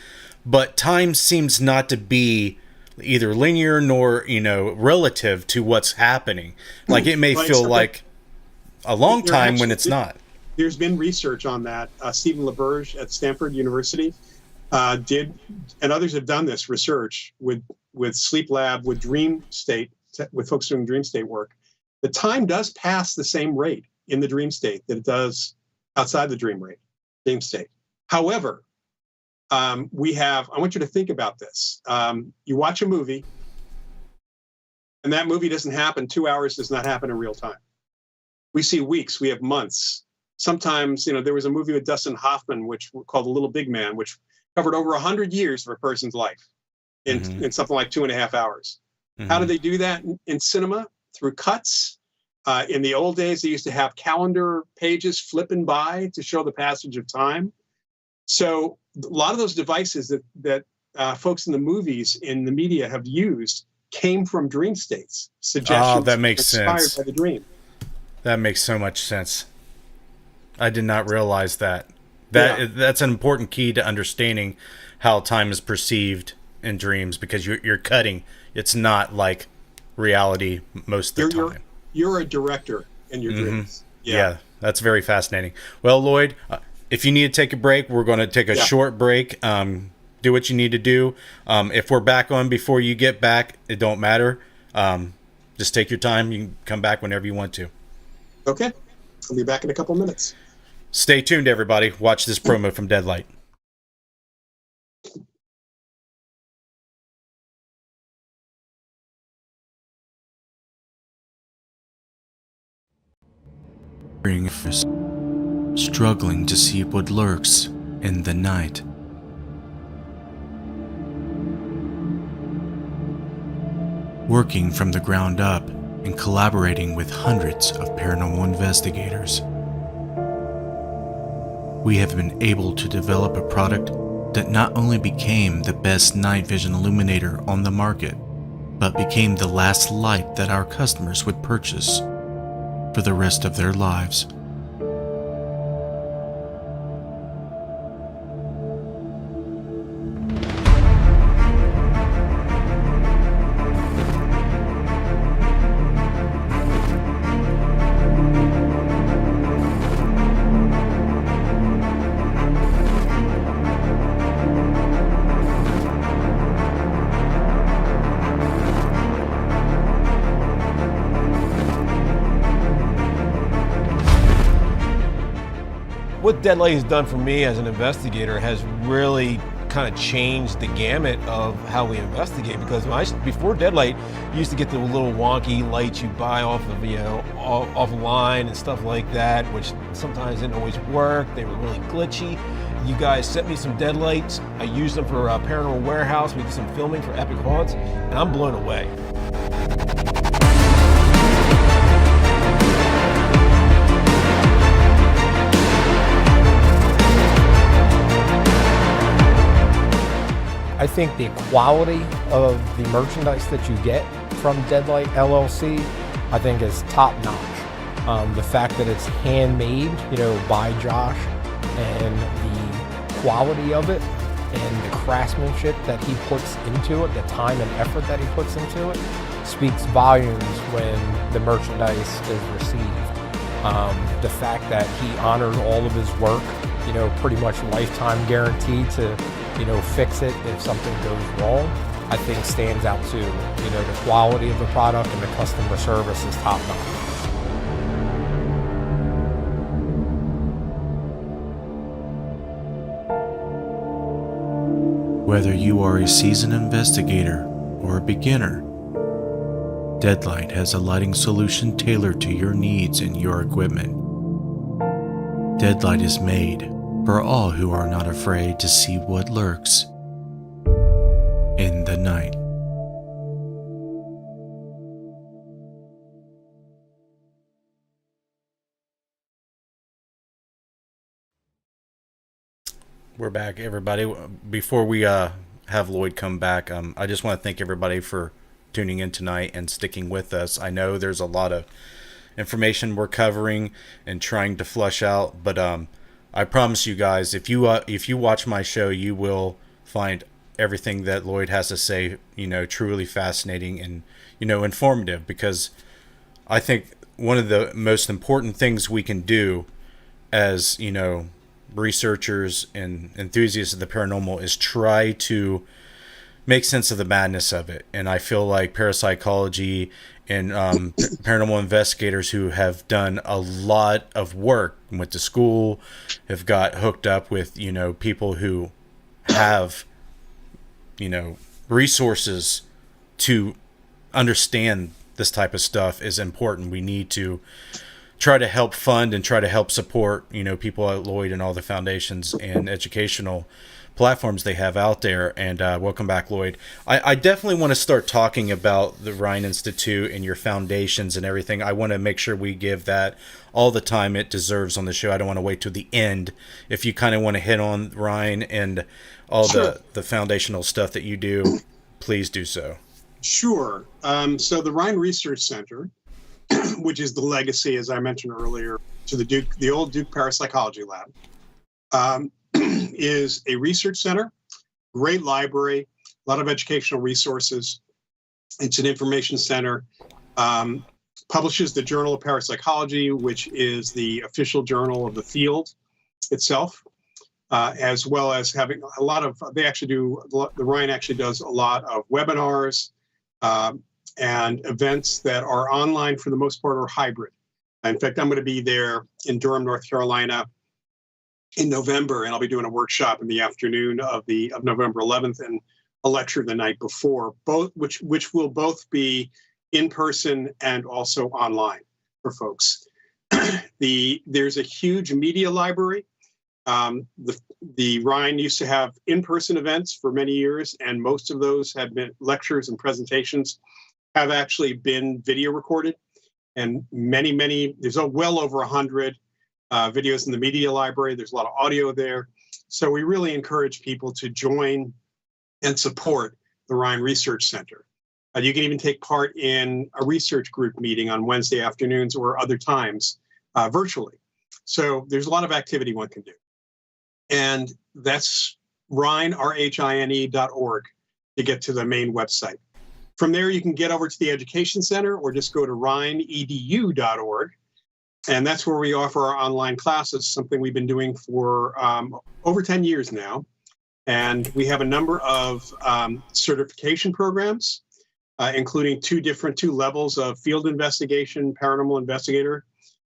C: but time seems not to be either linear nor, relative to what's happening. Like it may feel like a long time when it's not.
D: There's been research on that. Stephen LaBerge at Stanford University did, and others have done this research with sleep lab, with dream state, with folks doing dream state work. The time does pass the same rate in the dream state that it does outside the dream state. However, I want you to think about this. You watch a movie, and that movie doesn't happen. 2 hours does not happen in real time. We see weeks, we have months. Sometimes, there was a movie with Dustin Hoffman, which called The Little Big Man, which covered over 100 years of a person's life. in something like 2.5 hours. How do they do that in cinema? Through cuts. In the old days, they used to have calendar pages flipping by to show the passage of time. So a lot of those devices that folks in the movies, in the media have used came from dream states. Suggestions
C: that makes
D: inspired
C: sense.
D: by the dream.
C: That makes so much sense. I did not realize that. That's an important key to understanding how time is perceived in dreams, because you're cutting. It's not like reality most of the time.
D: You're a director in your dreams.
C: Yeah, that's very fascinating. Well, Loyd, if you need to take a break, we're going to take a short break. Do what you need to do. If we're back on before you get back, it don't matter. Just take your time. You can come back whenever you want to.
D: Okay. I'll be back in a couple minutes.
C: Stay tuned, everybody. Watch this promo from Deadlight.
B: Struggling to see what lurks in the night. Working from the ground up and collaborating with hundreds of paranormal investigators, we have been able to develop a product that not only became the best night vision illuminator on the market, but became the last light that our customers would purchase for the rest of their lives.
G: What Deadlight has done for me as an investigator has really kind of changed the gamut of how we investigate, because before Deadlight, you used to get the little wonky lights you buy off of, offline and stuff like that, which sometimes didn't always work. They were really glitchy. You guys sent me some Deadlights. I used them for Paranormal Warehouse. We did some filming for Epic Haunts, and I'm blown away.
H: I think the quality of the merchandise that you get from Deadlight LLC, I think is top notch. The fact that it's handmade, by Josh, and the quality of it, and the craftsmanship that he puts into it, the time and effort that he puts into it, speaks volumes when the merchandise is received. The fact that he honored all of his work, pretty much lifetime guarantee to fix it if something goes wrong, I think stands out too. The quality of the product and the customer service is top notch.
B: Whether you are a seasoned investigator or a beginner, Deadlight has a lighting solution tailored to your needs and your equipment. Deadlight is made for all who are not afraid to see what lurks in the night.
C: We're back, everybody. Before we have Loyd come back, I just want to thank everybody for tuning in tonight and sticking with us. I know there's a lot of information we're covering and trying to flush out, but I promise you guys, if you watch my show, you will find everything that Loyd has to say, truly fascinating and, informative, because I think one of the most important things we can do as, researchers and enthusiasts of the paranormal is try to make sense of the madness of it. And I feel like parapsychology and paranormal investigators who have done a lot of work, went to school, have got hooked up with, people who have, resources to understand this type of stuff is important. We need to try to help fund and try to help support, people at Loyd and all the foundations and educational platforms they have out there. And welcome back, Loyd. I definitely want to start talking about the Rhine Institute and your foundations and everything. I want to make sure we give that all the time it deserves on the show. I don't want to wait till the end. If you kind of want to hit on Rhine and all the foundational stuff that you do, please do so.
D: Sure. So the Rhine Research Center, which is the legacy, as I mentioned earlier, to the old Duke Parapsychology Lab, is a research center, great library, a lot of educational resources. It's an information center, publishes the Journal of Parapsychology, which is the official journal of the field itself, as well as having a lot of, the Rhine actually does a lot of webinars, and events that are online for the most part or hybrid. In fact, I'm going to be there in Durham, North Carolina in November, and I'll be doing a workshop in the afternoon of November 11th and a lecture the night before, which will both be in person and also online for folks. There's a huge media library. The Rhine used to have in-person events for many years, and most of those have been lectures and presentations have actually been video recorded, and there's well over 100 videos in the media library. There's a lot of audio there. So we really encourage people to join and support the Rhine Research Center. You can even take part in a research group meeting on Wednesday afternoons or other times virtually. So there's a lot of activity one can do. And that's Rhine, RHINE.org to get to the main website. From there, you can get over to the Education Center or just go to RhineEDU.org. And that's where we offer our online classes, something we've been doing for over 10 years now. And we have a number of certification programs, including two levels of field investigation, paranormal investigator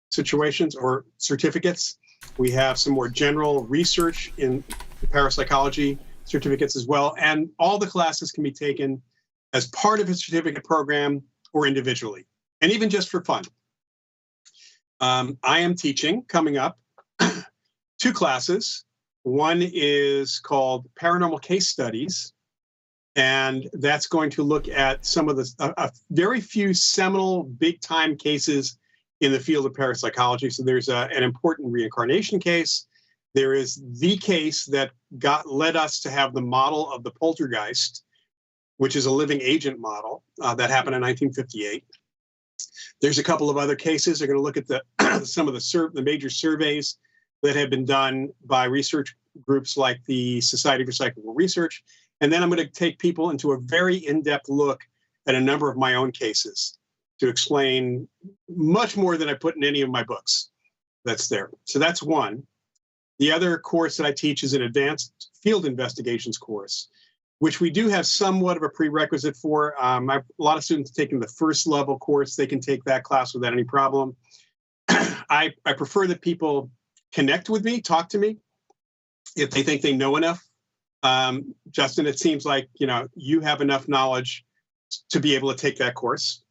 D: situations or certificates. We have some more general research in parapsychology certificates as well. And all the classes can be taken as part of a certificate program or individually, and even just for fun. I am teaching coming up 2 classes. One is called Paranormal Case Studies, and that's going to look at some of the very few seminal big-time cases in the field of parapsychology. So there's an important reincarnation case. There is the case that led us to have the model of the poltergeist, which is a living agent model that happened in 1958. There's a couple of other cases. They're going to look at some of the major surveys that have been done by research groups like the Society for Psychical Research. And then I'm going to take people into a very in-depth look at a number of my own cases to explain much more than I put in any of my books that's there. So that's one. The other course that I teach is an advanced field investigations course, which we do have somewhat of a prerequisite for. A lot of students taking the first level course, they can take that class without any problem. I prefer that people connect with me, talk to me, if they think they know enough. Justin, it seems like you have enough knowledge to be able to take that course,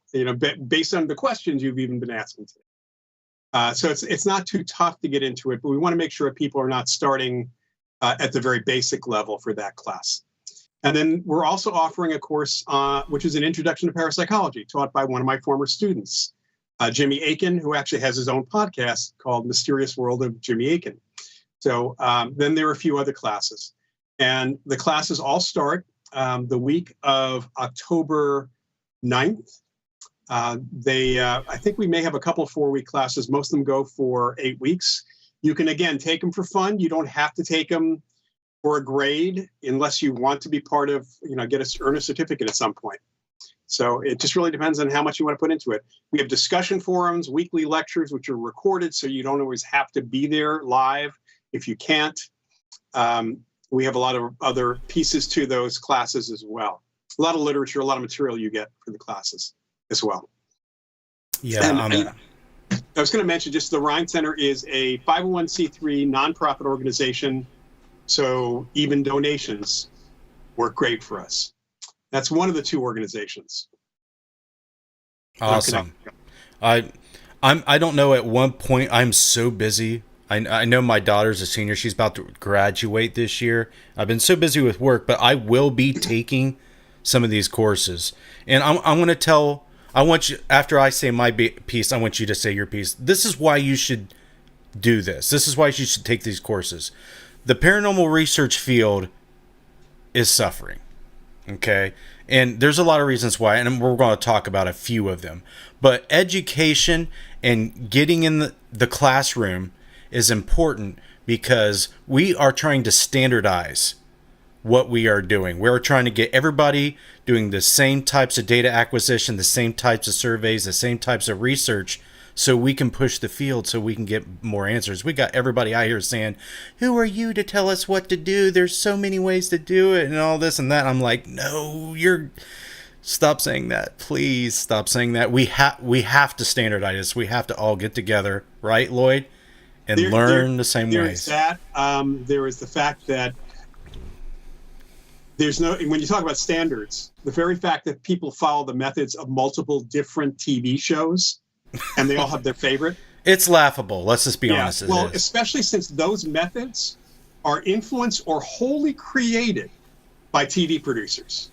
D: based on the questions you've even been asking today. So it's not too tough to get into it, but we want to make sure people are not starting at the very basic level for that class. And then we're also offering a course, which is an introduction to parapsychology, taught by one of my former students, Jimmy Akin, who actually has his own podcast called Mysterious World of Jimmy Akin. So then there are a few other classes. And the classes all start the week of October 9th. I think we may have a couple 4-week classes. Most of them go for 8 weeks. You can, again, take them for fun. You don't have to take them for a grade unless you want to be part of, earn a certificate at some point. So it just really depends on how much you want to put into it. We have discussion forums, weekly lectures, which are recorded, so you don't always have to be there live if you can't. We have a lot of other pieces to those classes as well. A lot of literature, a lot of material you get for the classes as well.
C: Yeah.
D: And I was going to mention just the Rhine Center is a 501c3 nonprofit organization. So even donations work great for us. That's one of the 2 organizations.
C: Awesome. I don't know, at one point I'm so busy I know my daughter's a senior. She's about to graduate this year. I've been so busy with work, but I will be taking some of these courses. And I'm going to tell, I want you, after I say my piece, I want you to say your piece. This is why you should do this. This is why you should take these courses. The paranormal research field is suffering. Okay. And there's a lot of reasons why, and we're going to talk about a few of them. But education and getting in the classroom is important because we are trying to standardize what we are doing. We're trying to get everybody doing the same types of data acquisition, the same types of surveys, the same types of research, so we can push the field so we can get more answers. We got everybody out here saying, who are you to tell us what to do? There's so many ways to do it and all this and that. I'm like, no, stop saying that. Please stop saying that. We have to standardize this. We have to all get together, right, Loyd? And learn the same ways.
D: There is the fact that when you talk about standards, the very fact that people follow the methods of multiple different TV shows and they all have their favorite.
C: It's laughable. Let's just be honest.
D: Well, especially since those methods are influenced or wholly created by TV producers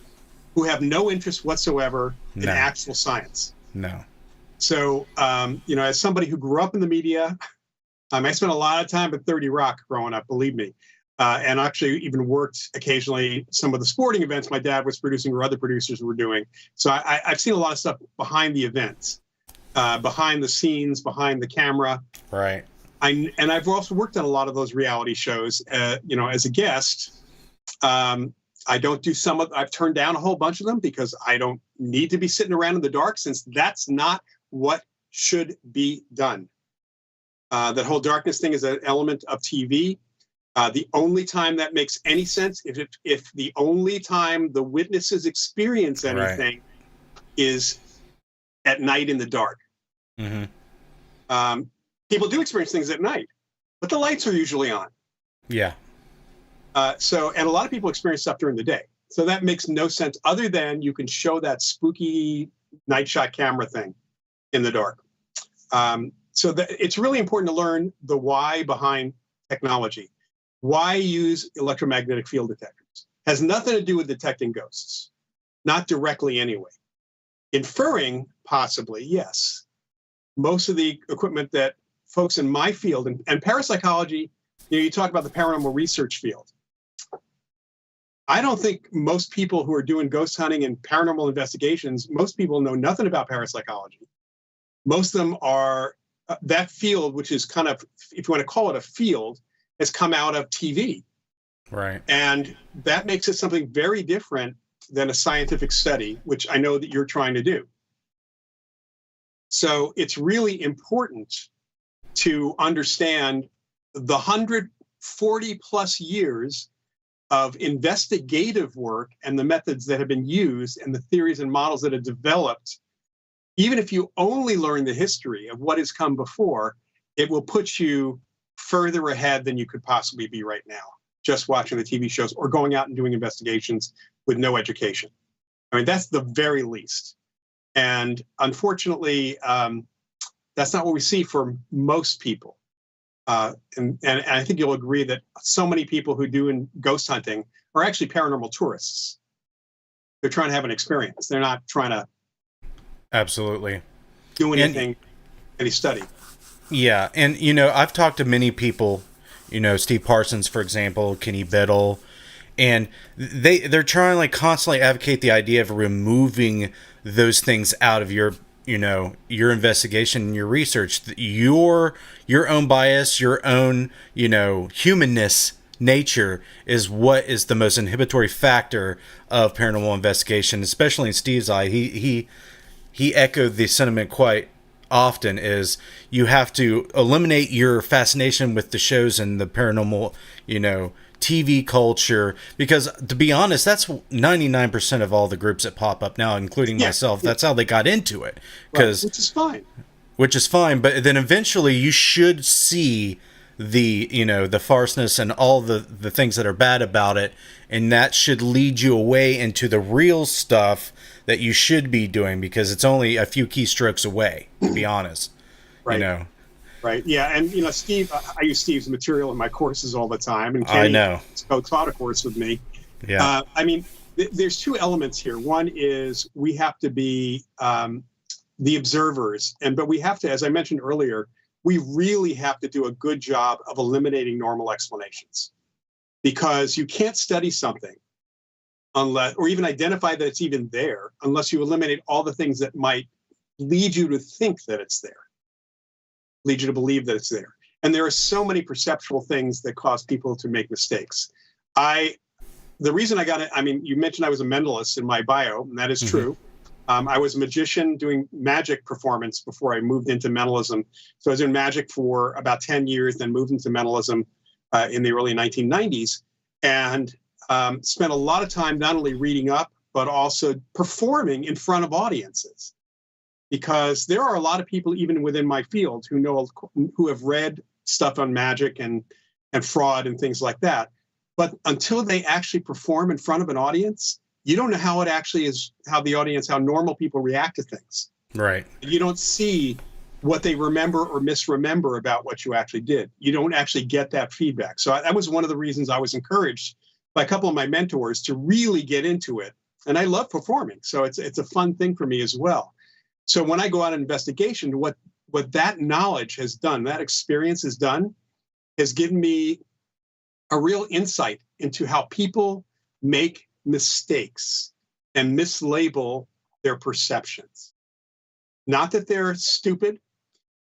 D: who have no interest whatsoever in actual science.
C: No.
D: So, as somebody who grew up in the media, I spent a lot of time at 30 Rock growing up, believe me. And actually even worked occasionally some of the sporting events my dad was producing or other producers were doing. So I've seen a lot of stuff behind the events, behind the scenes, behind the camera.
C: Right.
D: And I've also worked on a lot of those reality shows, as a guest. I don't do I've turned down a whole bunch of them because I don't need to be sitting around in the dark, since that's not what should be done. That whole darkness thing is an element of TV. The only time that makes any sense, if the only time the witnesses experience anything is at night in the dark. Mm-hmm. People do experience things at night, but the lights are usually on.
C: Yeah.
D: And a lot of people experience stuff during the day. So that makes no sense other than you can show that spooky night shot camera thing in the dark. It's really important to learn the why behind technology. Why use electromagnetic field detectors? Has nothing to do with detecting ghosts. Not directly anyway. Inferring, possibly, yes. Most of the equipment that folks in my field, and parapsychology, you talk about the paranormal research field. I don't think most people who are doing ghost hunting and paranormal investigations, most people know nothing about parapsychology. Most of them are that field, which is kind of, if you want to call it a field, has come out of TV.
C: Right.
D: And that makes it something very different than a scientific study, which I know that you're trying to do. So it's really important to understand the 140 plus years of investigative work and the methods that have been used and the theories and models that have developed. Even if you only learn the history of what has come before, it will put you further ahead than you could possibly be right now, just watching the TV shows or going out and doing investigations with no education. I mean, that's the very least. And unfortunately, that's not what we see for most people. And I think you'll agree that so many people who do ghost hunting are actually paranormal tourists. They're trying to have an experience. They're not trying to
C: absolutely
D: do anything, any study.
C: Yeah, and I've talked to many people, Steve Parsons, for example, Kenny Biddle, and they're trying to constantly advocate the idea of removing those things out of your investigation and your research. Your own bias, your own, humanness, nature is what is the most inhibitory factor of paranormal investigation, especially in Steve's eye. He echoed the sentiment quite often, is you have to eliminate your fascination with the shows and the paranormal, TV culture, because to be honest, that's 99% of all the groups that pop up now, including myself. That's how they got into it, because which is fine. But then eventually you should see the the farceness and all the things that are bad about it, and that should lead you away into the real stuff that you should be doing, because it's only a few keystrokes away, to be honest.
D: Right. Right. Yeah. And, Steve, I use Steve's material in my courses all the time. And
C: I know.
D: taught a course with me.
C: Yeah.
D: There's two elements here. One is we have to be the observers. But we have to, as I mentioned earlier, we really have to do a good job of eliminating normal explanations, because you can't study something unless, or even identify that it's even there, unless you eliminate all the things that might lead you to think that it's there, lead you to believe that it's there. And there are so many perceptual things that cause people to make mistakes. The reason I got it, you mentioned I was a mentalist in my bio, and that is true. I was a magician doing magic performance before I moved into mentalism. So I was in magic for about 10 years, then moved into mentalism in the early 1990s, and spent a lot of time not only reading up, but also performing in front of audiences. Because there are a lot of people, even within my field, who have read stuff on magic and fraud and things like that. But until they actually perform in front of an audience, you don't know how it actually is, how normal people react to things.
C: Right.
D: You don't see what they remember or misremember about what you actually did. You don't actually get that feedback. So that was one of the reasons I was encouraged by a couple of my mentors to really get into it. And I love performing. So it's a fun thing for me as well. So when I go out on investigation, what that knowledge has done, that experience has done, has given me a real insight into how people make mistakes and mislabel their perceptions. Not that they're stupid,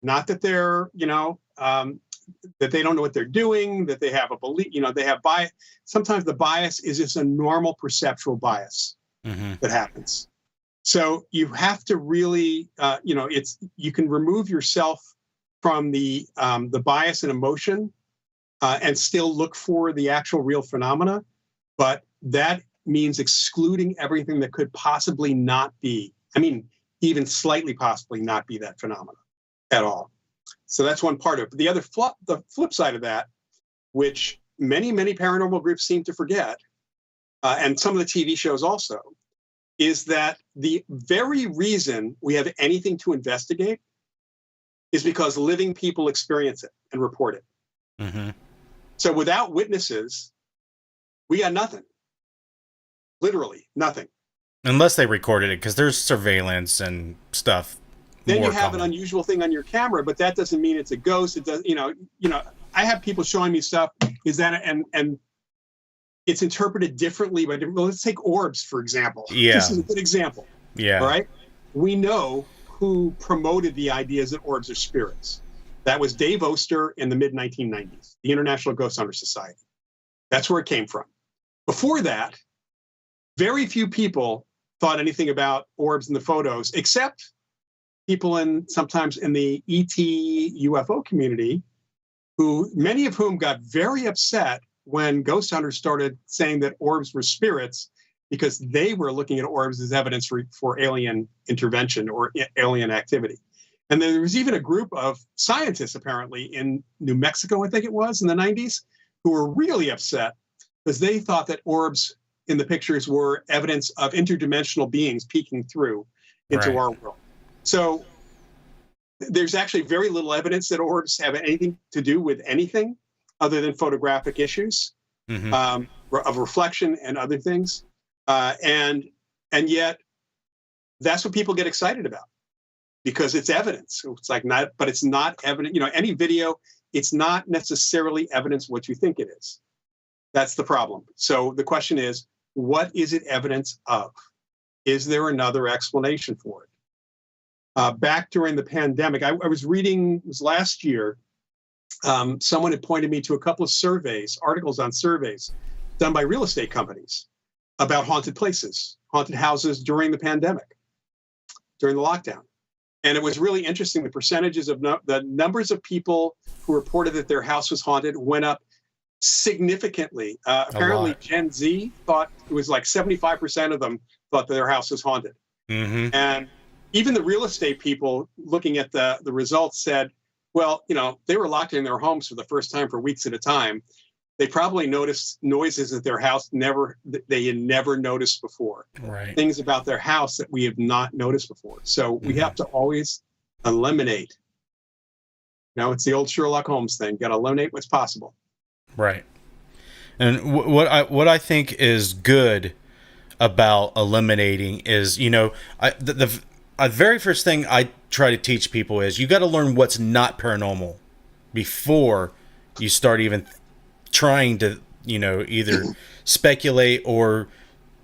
D: not that they're, that they don't know what they're doing, that they have a belief, they have bias. Sometimes the bias is just a normal perceptual bias that happens. So you have to really, you can remove yourself from the bias and emotion and still look for the actual real phenomena, but that means excluding everything that could possibly not be, even slightly possibly not be that phenomena at all. So that's one part of it. But the flip side of that, which many, many paranormal groups seem to forget, and some of the TV shows also, is that the very reason we have anything to investigate is because living people experience it and report it. So without witnesses, we got nothing. Literally nothing. Unless
C: they recorded it, because there's surveillance and stuff.
D: Then you have an unusual thing on your camera, but that doesn't mean it's a ghost. It does, I have people showing me stuff. Is that and it's interpreted differently by different. Well, let's take orbs, for example.
C: Yeah.
D: This is a good example.
C: Yeah.
D: All right. We know who promoted the ideas that orbs are spirits. That was Dave Oster in the mid-1990s, the International Ghost Hunter Society. That's where it came from. Before that, very few people thought anything about orbs in the photos, except people sometimes in the ET UFO community, many of whom got very upset when ghost hunters started saying that orbs were spirits, because they were looking at orbs as evidence for alien intervention or alien activity. And there was even a group of scientists, apparently, in New Mexico, I think it was, in the 90s, who were really upset because they thought that orbs in the pictures were evidence of interdimensional beings peeking through into our world. So there's actually very little evidence that orbs have anything to do with anything other than photographic issues of reflection and other things. And yet that's what people get excited about, because it's evidence. It's like but it's not evidence. Any video, it's not necessarily evidence what you think it is. That's the problem. So the question is, what is it evidence of? Is there another explanation for it? Back during the pandemic, I was reading, it was last year, someone had pointed me to a couple of articles on surveys done by real estate companies about haunted places, haunted houses during the pandemic, during the lockdown. And it was really interesting. The percentages of the numbers of people who reported that their house was haunted went up significantly. Apparently Gen Z thought it was like 75% of them thought that their house was haunted. And even the real estate people looking at the results said, well, they were locked in their homes for the first time for weeks at a time. They probably noticed noises at their house they had never noticed before.
C: Right.
D: Things about their house that we have not noticed before. So we have to always eliminate It's the old Sherlock Holmes thing. Got to eliminate what's possible.
C: Right. And what I think is good about eliminating is, the very first thing I try to teach people is you got to learn what's not paranormal before you start even trying to, either speculate or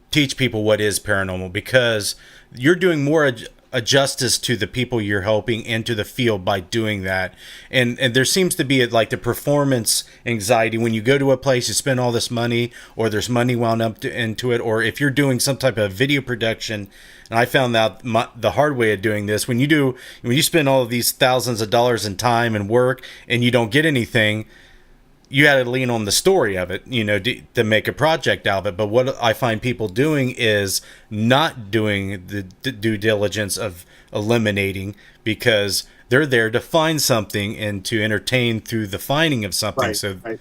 C: teach people what is paranormal, because you're doing more a justice to the people you're helping and to the field by doing that. And there seems to be like the performance anxiety when you go to a place, you spend all this money, or there's money wound up into it, or if you're doing some type of video production. And I found out the hard way of doing this, when you spend all of these thousands of dollars in time and work and you don't get anything, you had to lean on the story of it, to make a project out of it. But what I find people doing is not doing the due diligence of eliminating, because they're there to find something and to entertain through the finding of something.
D: Right.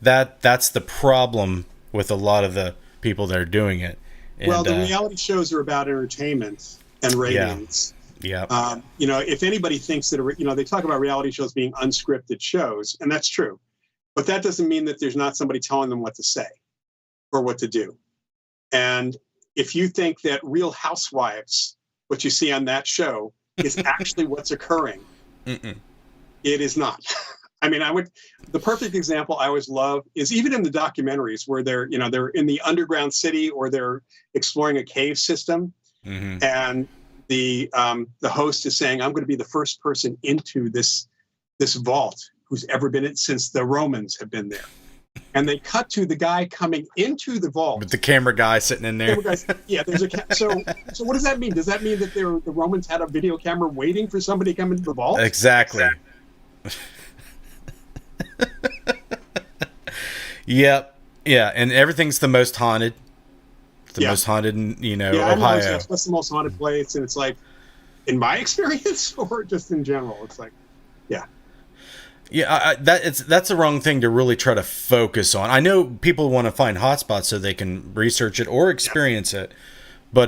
C: That's the problem with a lot of the people that are doing it. And,
D: well, the reality shows are about entertainment and ratings.
C: Yeah.
D: If anybody thinks that, they talk about reality shows being unscripted shows, and that's true. But that doesn't mean that there's not somebody telling them what to say or what to do. And if you think that Real Housewives, what you see on that show, is actually what's occurring, it is not. I mean, the perfect example I always love is even in the documentaries where they're in the underground city or they're exploring a cave system, and the host is saying, "I'm going to be the first person into this vault who's ever been in since the Romans have been there." And they cut to the guy coming into the vault.
C: With the camera guy sitting in there.
D: Yeah, there's so what does that mean? Does that mean that the Romans had a video camera waiting for somebody to come into the vault?
C: Exactly. Yep. Yeah, and everything's the most haunted. Most haunted in, Ohio.
D: What's the most haunted place? And it's like, in my experience, or just in general? It's like, yeah.
C: Yeah, that's the wrong thing to really try to focus on. I know people want to find hotspots so they can research it or experience it, but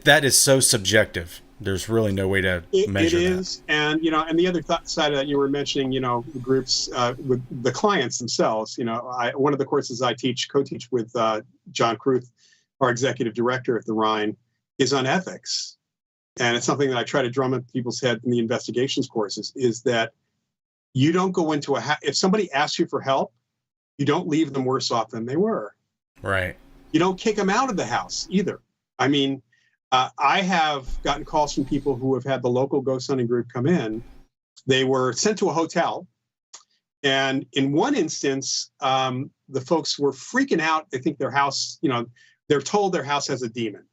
C: that is so subjective. There's really no way to measure that. It is,
D: and and the other side of that, you were mentioning, the groups with the clients themselves. One of the courses I co-teach with John Kruth, our executive director at the Rhine, is on ethics, and it's something that I try to drum in people's head in the investigations courses, is that you don't go into if somebody asks you for help, you don't leave them worse off than they were.
C: Right.
D: You don't kick them out of the house either. I mean, I have gotten calls from people who have had the local ghost hunting group come in. They were sent to a hotel. And in one instance, the folks were freaking out. They think their house, they're told their house has a demon.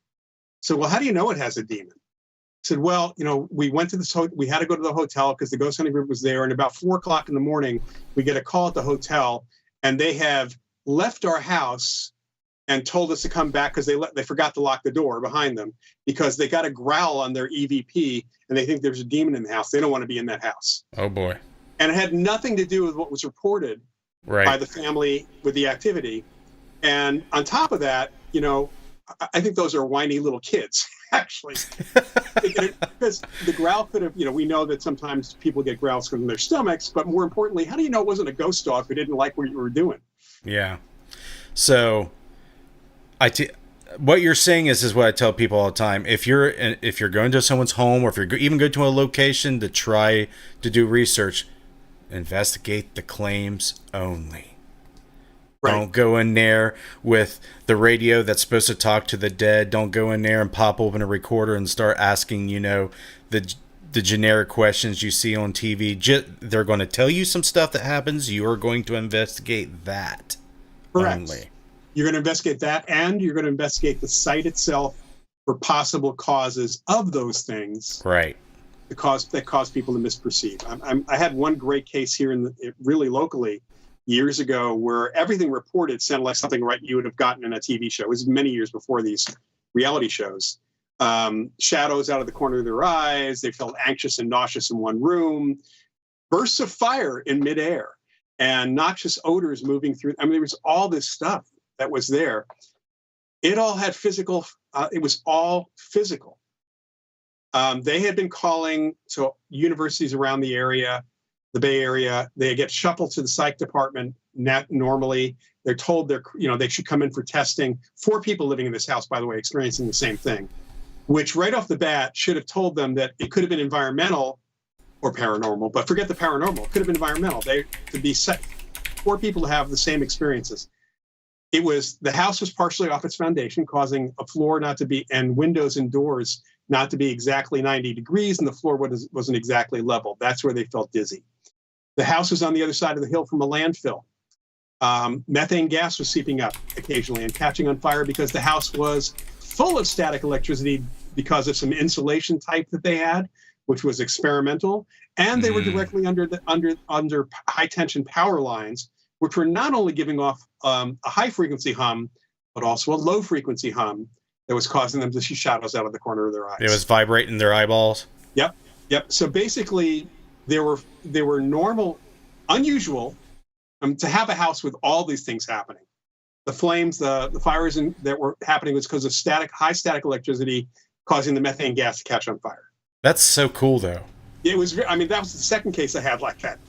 D: So, well, how do you know it has a demon? Said, well, we went to we had to go to the hotel because the ghost hunting group was there. And about 4:00 in the morning, we get a call at the hotel, and they have left our house and told us to come back because they forgot to lock the door behind them because they got a growl on their EVP and they think there's a demon in the house. They don't want to be in that house.
C: Oh boy.
D: And it had nothing to do with what was reported by the family with the activity. And on top of that, I think those are whiny little kids, actually. Because the growl could have, we know that sometimes people get growls from their stomachs, but more importantly, how do you know it wasn't a ghost dog who didn't like what you were doing?
C: Yeah. So, what you're saying is what I tell people all the time. If you're going to someone's home, or if you're even go to a location to try to do research, investigate the claims only. Right. Don't go in there with the radio that's supposed to talk to the dead. Don't go in there and pop open a recorder and start asking, the generic questions you see on TV. They're going to tell you some stuff that happens. You are going to investigate that.
D: Correct.
C: Only.
D: You're going to investigate that, and you're going to investigate the site itself for possible causes of those things.
C: Right.
D: That cause people to misperceive. I had one great case here really locally years ago where everything reported sounded like something you would have gotten in a TV show. It was many years before these reality shows. Shadows out of the corner of their eyes. They felt anxious and nauseous in one room. Bursts of fire in midair, and noxious odors moving through. I mean, there was all this stuff that was there. It all had physical. It was all physical. They had been calling universities around the area, the Bay Area. They get shuffled to the psych department. Normally, they're told they should come in for testing. 4 people living in this house, by the way, experiencing the same thing, which right off the bat should have told them that it could have been environmental or paranormal, but forget the paranormal. It could have been environmental. They could be 4 people to have the same experiences. The house was partially off its foundation, causing a floor not to be, and windows and doors not to be exactly 90 degrees, and the floor wasn't exactly level. That's where they felt dizzy. The house was on the other side of the hill from a landfill. Methane gas was seeping up occasionally and catching on fire because the house was full of static electricity because of some insulation type that they had, which was experimental, and they were directly under high tension power lines, which were not only giving off a high frequency hum, but also a low frequency hum that was causing them to see shadows out of the corner of their eyes.
C: It was vibrating their eyeballs.
D: Yep. So basically, they were normal, unusual, to have a house with all these things happening. The flames, the fires that were happening was because of high static electricity causing the methane gas to catch on fire.
C: That's so cool, though.
D: It was. I mean, that was the second case I had like that.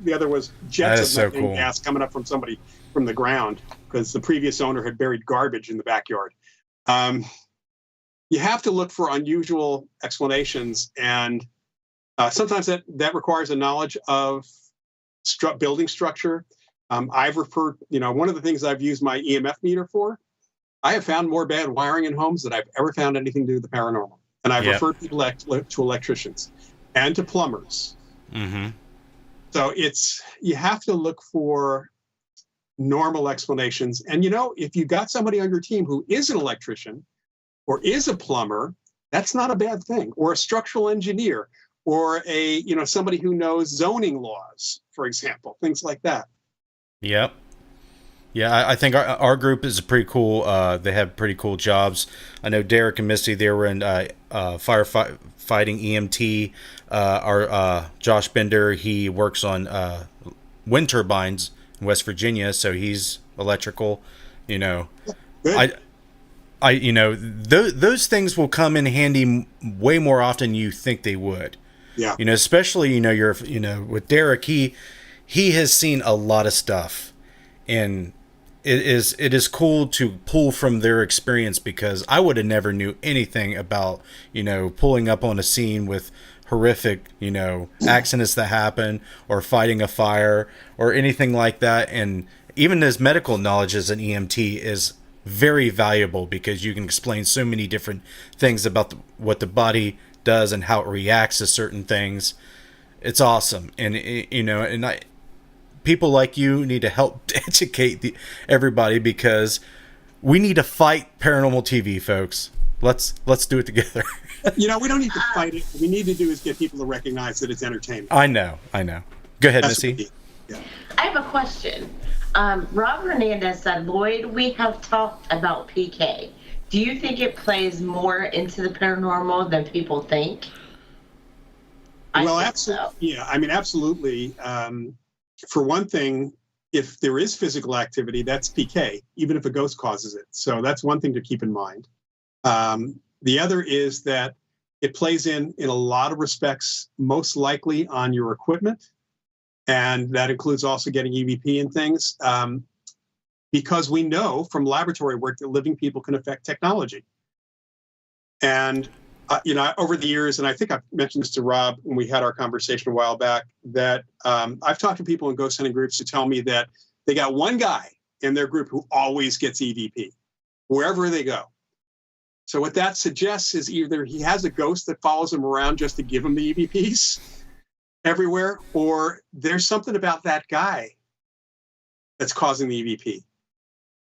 D: The other was jets of methane gas coming up from somebody from the ground because the previous owner had buried garbage in the backyard. You have to look for unusual explanations, and sometimes that requires a knowledge of building structure. I've referred, one of the things I've used my EMF meter for, I have found more bad wiring in homes than I've ever found anything to do with the paranormal. And I've referred people to electricians and to plumbers. Mm-hmm. So you have to look for normal explanations. And, if you got somebody on your team who is an electrician or is a plumber, that's not a bad thing. Or a structural engineer or somebody who knows zoning laws, for example, things like that.
C: Yep. Yeah, I think our group is pretty cool. They have pretty cool jobs. I know Derek and Missy, they were in firefighting EMT. Our Josh Bender, he works on wind turbines in West Virginia, so he's electrical.
D: Good.
C: Those things will come in handy way more often than you think they would.
D: Yeah.
C: Especially you're with Derek, he has seen a lot of stuff, and it is cool to pull from their experience, because I would have never knew anything about pulling up on a scene with horrific accidents that happen, or fighting a fire or anything like that. And even his medical knowledge as an EMT is very valuable, because you can explain so many different things about what the body does and how it reacts to certain things. It's awesome. And people like you need to help educate everybody, because we need to fight paranormal TV, folks. Let's do it together.
D: We don't need to fight it. What we need to do is get people to recognize that it's entertainment.
C: I know. Go ahead,
D: That's
C: Missy.
D: Yeah.
E: I have a question. Rob Hernandez said, Loyd, we have talked about PK. Do you think it plays more into the paranormal than people think?
D: Well, absolutely. So. Yeah, absolutely. For one thing, if there is physical activity, that's PK, even if a ghost causes it. So that's one thing to keep in mind. The other is that it plays in a lot of respects, most likely on your equipment. And that includes also getting EVP and things, because we know from laboratory work that living people can affect technology. And, over the years, and I think I mentioned this to Rob when we had our conversation a while back, that I've talked to people in ghost hunting groups who tell me that they got one guy in their group who always gets EVP, wherever they go. So what that suggests is either he has a ghost that follows him around just to give him the EVPs everywhere, or there's something about that guy that's causing the EVP,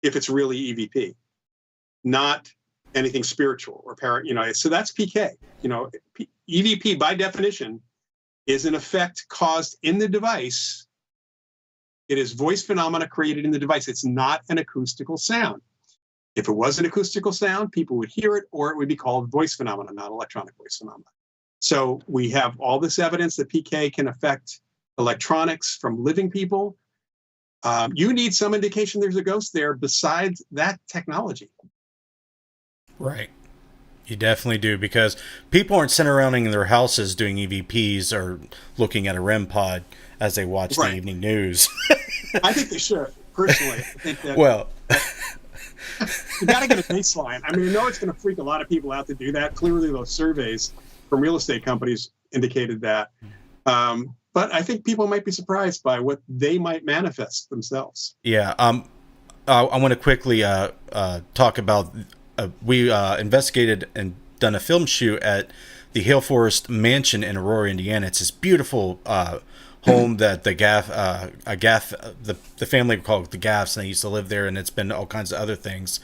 D: if it's really EVP, not anything spiritual or so that's PK. EVP by definition is an effect caused in the device. It is voice phenomena created in the device. It's not an acoustical sound. If it was an acoustical sound, people would hear it, or it would be called voice phenomena, not electronic voice phenomena. So we have all this evidence that PK can affect electronics from living people. You need some indication there's a ghost there besides that technology.
C: Right. You definitely do, because people aren't sitting around in their houses doing EVPs or looking at a REM pod. as they watch
D: Right.
C: the evening news.
D: I think they should, personally. I think that
C: Well,
D: you got to get a baseline. I mean, I know it's going to freak a lot of people out to do that. Clearly, those surveys from real estate companies indicated that. But I think people might be surprised by what they might manifest themselves.
C: yeah. I want to quickly talk about we investigated and done a film shoot at the Hill Forest Mansion in Aurora, Indiana. It's this beautiful home that the family called the Gaffs, and they used to live there, and it's been all kinds of other things.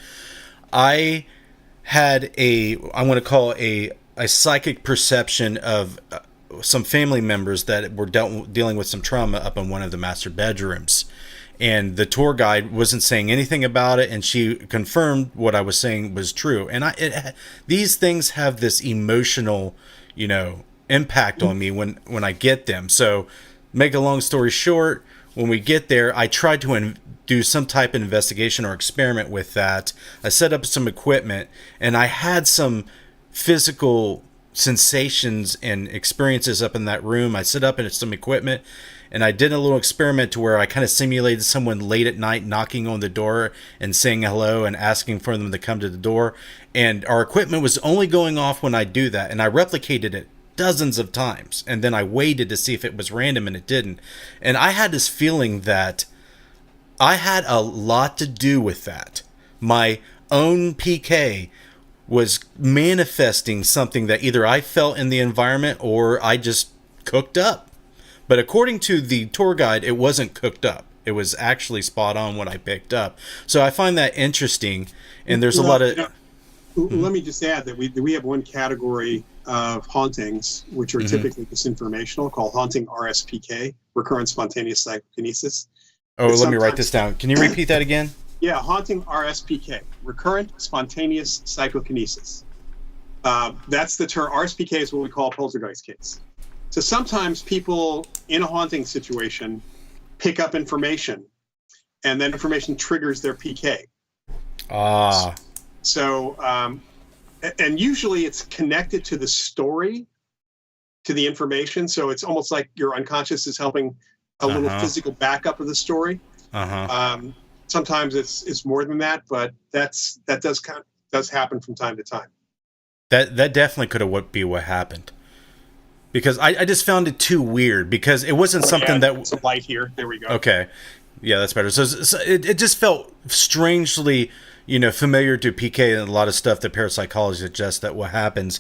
C: I had I want to call a psychic perception of some family members that were dealing with some trauma up in one of the master bedrooms. And the tour guide wasn't saying anything about it, and she confirmed what I was saying was true. And these things have this emotional, impact on me when I get them. So, make a long story short, when we get there, I tried to do some type of investigation or experiment with that. I set up some equipment, and I had some physical sensations and experiences up in that room. I set up some equipment, and I did a little experiment to where I kind of simulated someone late at night knocking on the door and saying hello and asking for them to come to the door. And our equipment was only going off when I do that. And I replicated it dozens of times. And then I waited to see if it was random, and it didn't. And I had this feeling that I had a lot to do with that. My own PK was manifesting something that either I felt in the environment or I just cooked up. But according to the tour guide, it wasn't cooked up. It was actually spot on what I picked up. So I find that interesting. And there's a lot of...
D: Let me just add that we have one category of hauntings, which are typically just informational, called haunting RSPK, recurrent spontaneous psychokinesis.
C: Oh, let me write this down. Can you repeat that again?
D: Yeah, haunting RSPK, recurrent spontaneous psychokinesis. That's the term. RSPK is what we call a poltergeist case. So sometimes people in a haunting situation pick up information, and that information triggers their PK. So, and usually it's connected to the story, to the information. So it's almost like your unconscious is helping a little physical backup of the story. Sometimes it's more than that, but that does happen from time to time.
C: That definitely could have be what happened. Because I just found it too weird, because it wasn't something that...
D: Some light here. There we go.
C: Okay. Yeah, that's better. So it just felt strangely, familiar to PK and a lot of stuff that parapsychology suggests that what happens.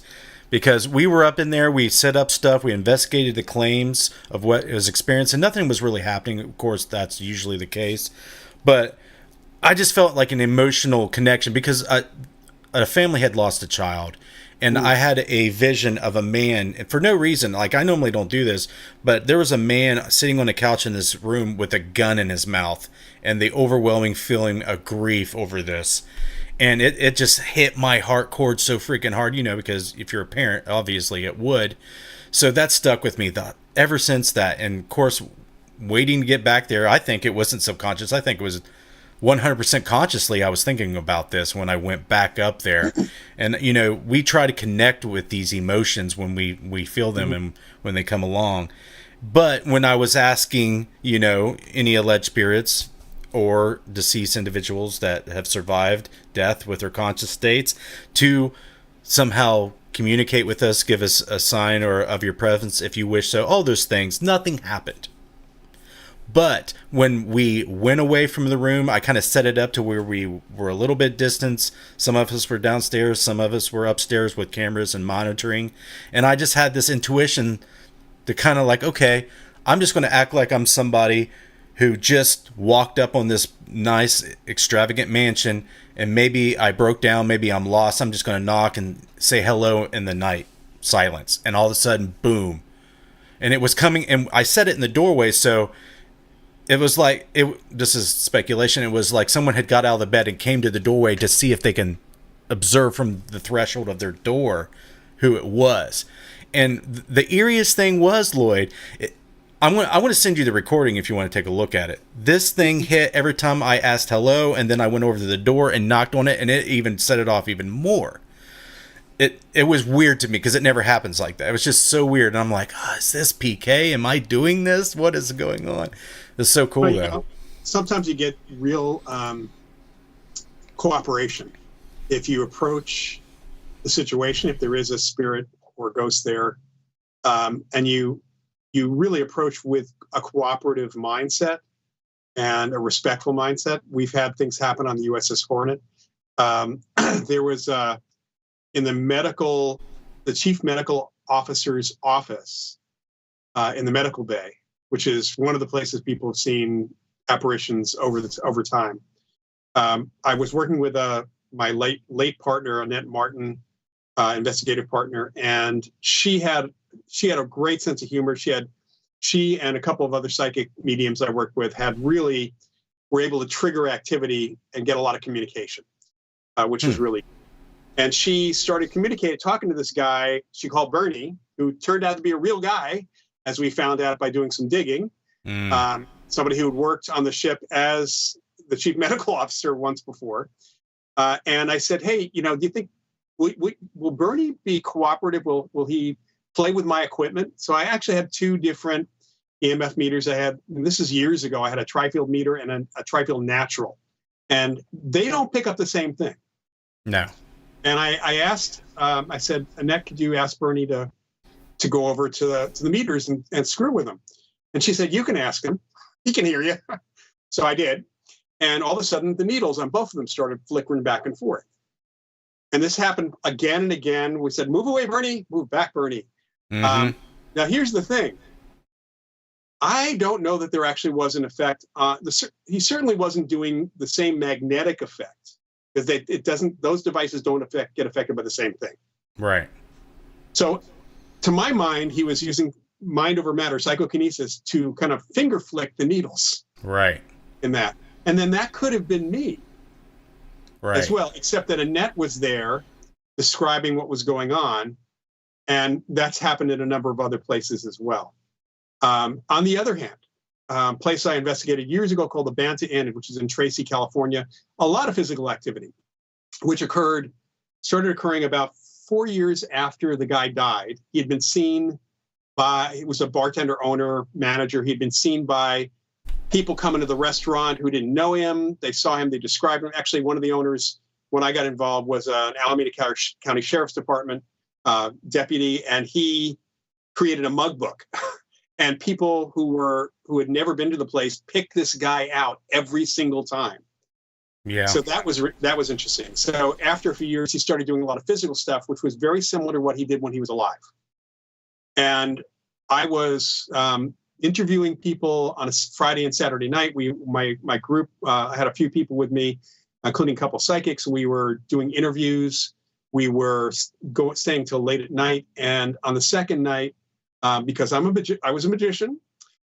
C: Because we were up in there, we set up stuff, we investigated the claims of what was experienced, and nothing was really happening. Of course, that's usually the case. But I just felt like an emotional connection, because a family had lost a child. And I had a vision of a man, and for no reason, like I normally don't do this, but there was a man sitting on a couch in this room with a gun in his mouth, and the overwhelming feeling of grief over this. And it just hit my heart chord so freaking hard, because if you're a parent, obviously it would. So that stuck with me ever since that. And of course, waiting to get back there, I think it wasn't subconscious. I think it was 100% consciously I was thinking about this when I went back up there. And we try to connect with these emotions when we feel them and when they come along. But when I was asking any alleged spirits or deceased individuals that have survived death with their conscious states to somehow communicate with us, give us a sign or of your presence if you wish, so all those things, nothing happened. But when we went away from the room, I kind of set it up to where we were a little bit distant. Some of us were downstairs, some of us were upstairs with cameras and monitoring. And I just had this intuition to kind of like, okay, I'm just going to act like I'm somebody who just walked up on this nice, extravagant mansion, and maybe I broke down, maybe I'm lost. I'm just going to knock and say hello in the night. Silence. And all of a sudden, boom. And it was coming, and I set it in the doorway, so... It was like, this is speculation, it was like someone had got out of the bed and came to the doorway to see if they can observe from the threshold of their door who it was. And the eeriest thing was, Loyd, I want to send you the recording if you want to take a look at it. This thing hit every time I asked hello, and then I went over to the door and knocked on it, and it even set it off even more. it was weird to me because it never happens like that. It was just so weird, and I'm like, oh, is this PK? Am I doing this? What is going on? It's so cool,
D: But,
C: though.
D: Sometimes you get real cooperation if you approach the situation, if there is a spirit or ghost there, and you really approach with a cooperative mindset and a respectful mindset. We've had things happen on the USS Hornet. There was in the chief medical officer's office in the medical bay, which is one of the places people have seen apparitions over time. I was working with my late partner, Annette Martin, investigative partner, and she had a great sense of humor. She and a couple of other psychic mediums I worked with were able to trigger activity and get a lot of communication, which was really. And she started talking to this guy she called Bernie, who turned out to be a real guy, as we found out by doing some digging. Somebody who had worked on the ship as the chief medical officer once before. And I said, hey, do you think, will Bernie be cooperative? Will he play with my equipment? So I actually had two different EMF meters. This is years ago, I had a tri-field meter and a tri-field natural. And they don't pick up the same thing.
C: No.
D: And I asked, I said, Annette, could you ask Bernie to go over to the meters and screw with him? And she said, you can ask him. He can hear you. So I did. And all of a sudden, the needles on both of them started flickering back and forth. And this happened again and again. We said, move away, Bernie. Move back, Bernie. Now, here's the thing. I don't know that there actually was an effect. He certainly wasn't doing the same magnetic effect, because those devices don't get affected by the same thing.
C: Right.
D: So to my mind, he was using mind over matter, psychokinesis, to kind of finger flick the needles.
C: Right.
D: In that. And then that could have been me. Right. As well, except that Annette was there describing what was going on. And that's happened in a number of other places as well. On the other hand, place I investigated years ago called the Banta Inn, which is in Tracy, California, a lot of physical activity, which started occurring about 4 years after the guy died. He had been seen he was a bartender, owner, manager. He'd been seen by people coming to the restaurant who didn't know him. They saw him, they described him. Actually, one of the owners, when I got involved, was an Alameda County Sheriff's Department deputy, and he created a mug book. And people who had never been to the place picked this guy out every single time. Yeah. So that was interesting. So after a few years, he started doing a lot of physical stuff, which was very similar to what he did when he was alive. And I was interviewing people on a Friday and Saturday night. My group had a few people with me, including a couple psychics. We were doing interviews. We were staying till late at night. And on the second night, because I was a magician,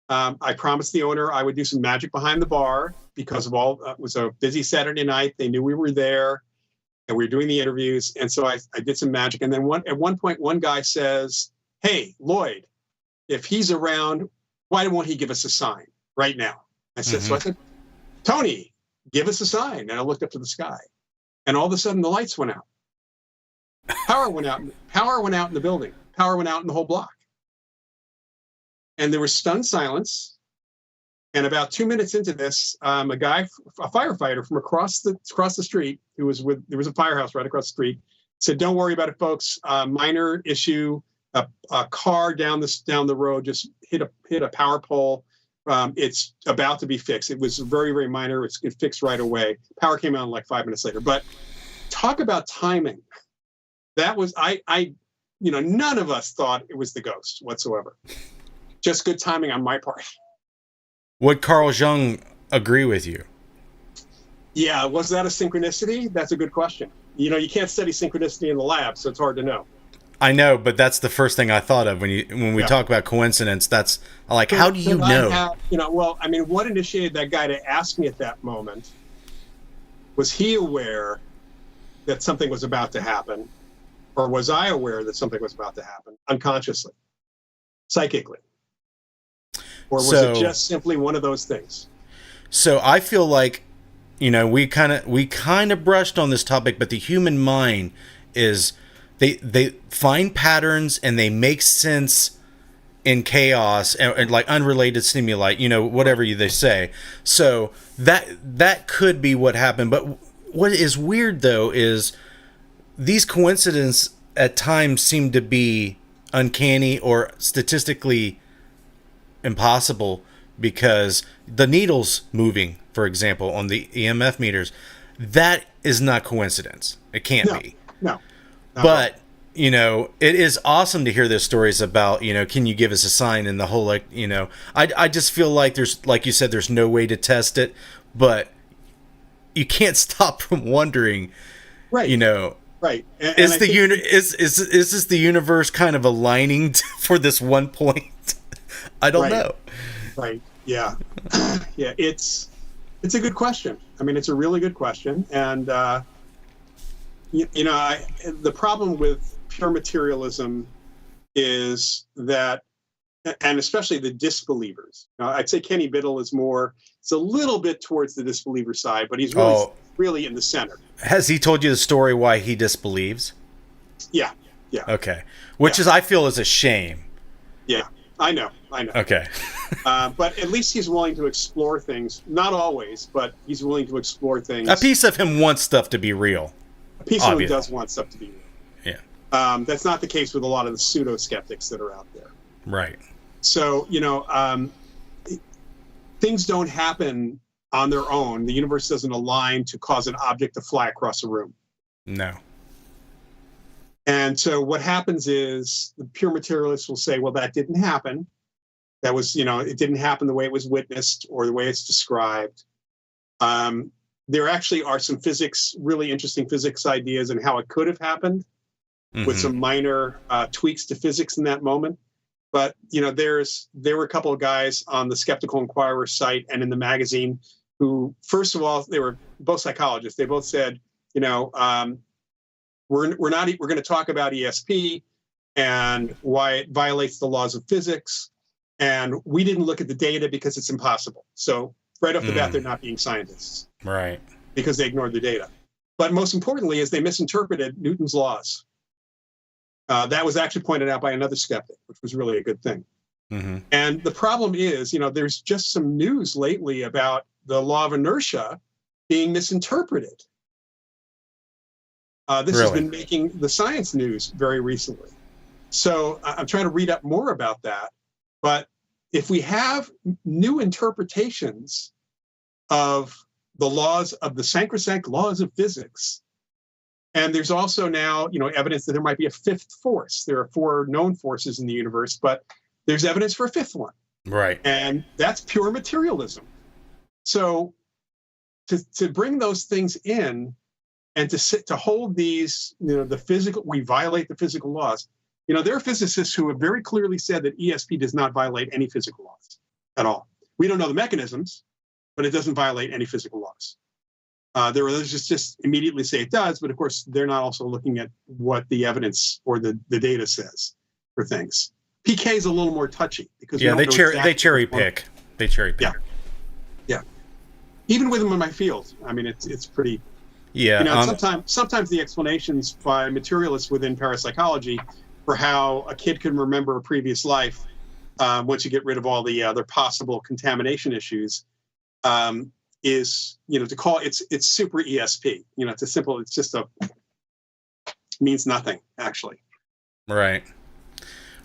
D: I promised the owner I would do some magic behind the bar because it was a busy Saturday night. They knew we were there and we were doing the interviews. And so I did some magic. And then at one point, one guy says, hey, Loyd, if he's around, why won't he give us a sign right now? So I said, Tony, give us a sign. And I looked up to the sky, and all of a sudden the lights went out. Power went out in the building. Power went out in the whole block. And there was stunned silence. And about 2 minutes into this, a firefighter from across the street, there was a firehouse right across the street, said, don't worry about it, folks. Minor issue. A car down the road just hit a power pole. It's about to be fixed. It was very, very minor. It fixed right away. Power came on like 5 minutes later. But talk about timing. That was none of us thought it was the ghost whatsoever. Just good timing on my part.
C: Would Carl Jung agree with you?
D: Yeah, was that a synchronicity? That's a good question. You can't study synchronicity in the lab, so it's hard to know.
C: I know, but that's the first thing I thought of when we talk about coincidence. That's like, how do you know?
D: What initiated that guy to ask me at that moment? Was he aware that something was about to happen, or was I aware that something was about to happen unconsciously, psychically, or was it just simply one of those things?
C: So I feel like, we kind of brushed on this topic, but the human mind is they find patterns and they make sense in chaos and like unrelated stimuli, whatever they say. So that could be what happened. But what is weird though is these coincidences at times seem to be uncanny or statistically impossible, because the needles moving, for example, on the EMF meters, that is not coincidence. It can't be.
D: No.
C: But it is awesome to hear those stories about, can you give us a sign, and the whole, I just feel like there's, like you said, there's no way to test it, but you can't stop from wondering,
D: right. Right.
C: Is this the universe kind of aligning for this one point? I don't know.
D: Right. Yeah. Yeah. It's a good question. I mean, it's a really good question. And, the problem with pure materialism is that, and especially the disbelievers, I'd say Kenny Biddle it's a little bit towards the disbeliever side, but he's really in the center.
C: Has he told you the story why he disbelieves?
D: Yeah. Yeah.
C: Okay. Which is, I feel, is a shame.
D: Yeah, I know.
C: Okay.
D: But at least he's willing to explore things. Not always, but he's willing to explore things.
C: A piece of him wants stuff to be real.
D: A piece of him does want stuff to be real.
C: Yeah.
D: That's not the case with a lot of the pseudo-skeptics that are out there.
C: Right.
D: So, things don't happen on their own. The universe doesn't align to cause an object to fly across a room.
C: No.
D: And so what happens is the pure materialists will say, well, that didn't happen. That was, it didn't happen the way it was witnessed or the way it's described. There actually are some really interesting physics ideas and how it could have happened with some minor tweaks to physics in that moment. But, there were a couple of guys on the Skeptical Inquirer site and in the magazine who, first of all, they were both psychologists. They both said, we're going to talk about ESP and why it violates the laws of physics. And we didn't look at the data because it's impossible. So right off the bat, they're not being scientists.
C: Right.
D: Because they ignored the data. But most importantly is they misinterpreted Newton's laws. That was actually pointed out by another skeptic, which was really a good thing.
C: Mm-hmm.
D: And the problem is, there's just some news lately about the law of inertia being misinterpreted. This has been making the science news very recently. So I'm trying to read up more about that. But if we have new interpretations of the laws of the sacrosanct laws of physics, and there's also now, evidence that there might be a fifth force. There are 4 known forces in the universe, but there's evidence for a fifth one.
C: Right.
D: And that's pure materialism. So to bring those things in and to hold these, we violate the physical laws. There are physicists who have very clearly said that ESP does not violate any physical laws at all. We don't know the mechanisms, but it doesn't violate any physical laws. There are others just immediately say it does, but of course they're not also looking at what the evidence or the data says for things. PK is a little more touchy because
C: they cherry pick. They cherry pick.
D: Yeah. Even with them in my field, I mean it's pretty.
C: Yeah.
D: Sometimes the explanations by materialists within parapsychology for how a kid can remember a previous life once you get rid of all the other possible contamination issues. Is to call it's super ESP. It's just means nothing actually.
C: Right.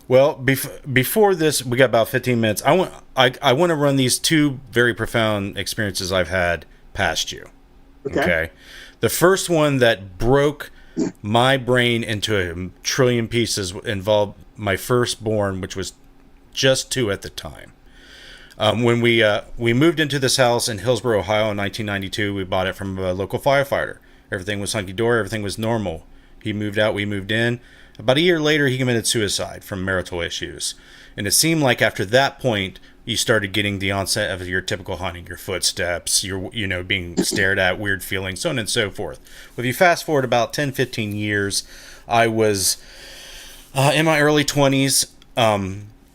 C: Well, before this, we got about 15 minutes. I want to run these 2 very profound experiences I've had past you. Okay. The first one that broke my brain into a trillion pieces involved my firstborn, which was just 2 at the time. When we moved into this house in Hillsborough, Ohio in 1992, we bought it from a local firefighter. Everything was hunky-dory. Everything was normal. He moved out. We moved in. About a year later, he committed suicide from marital issues. And it seemed like after that point, you started getting the onset of your typical haunting, your footsteps, your being stared at, weird feelings, so on and so forth. Well, if you fast forward about 10, 15 years, I was in my early 20s.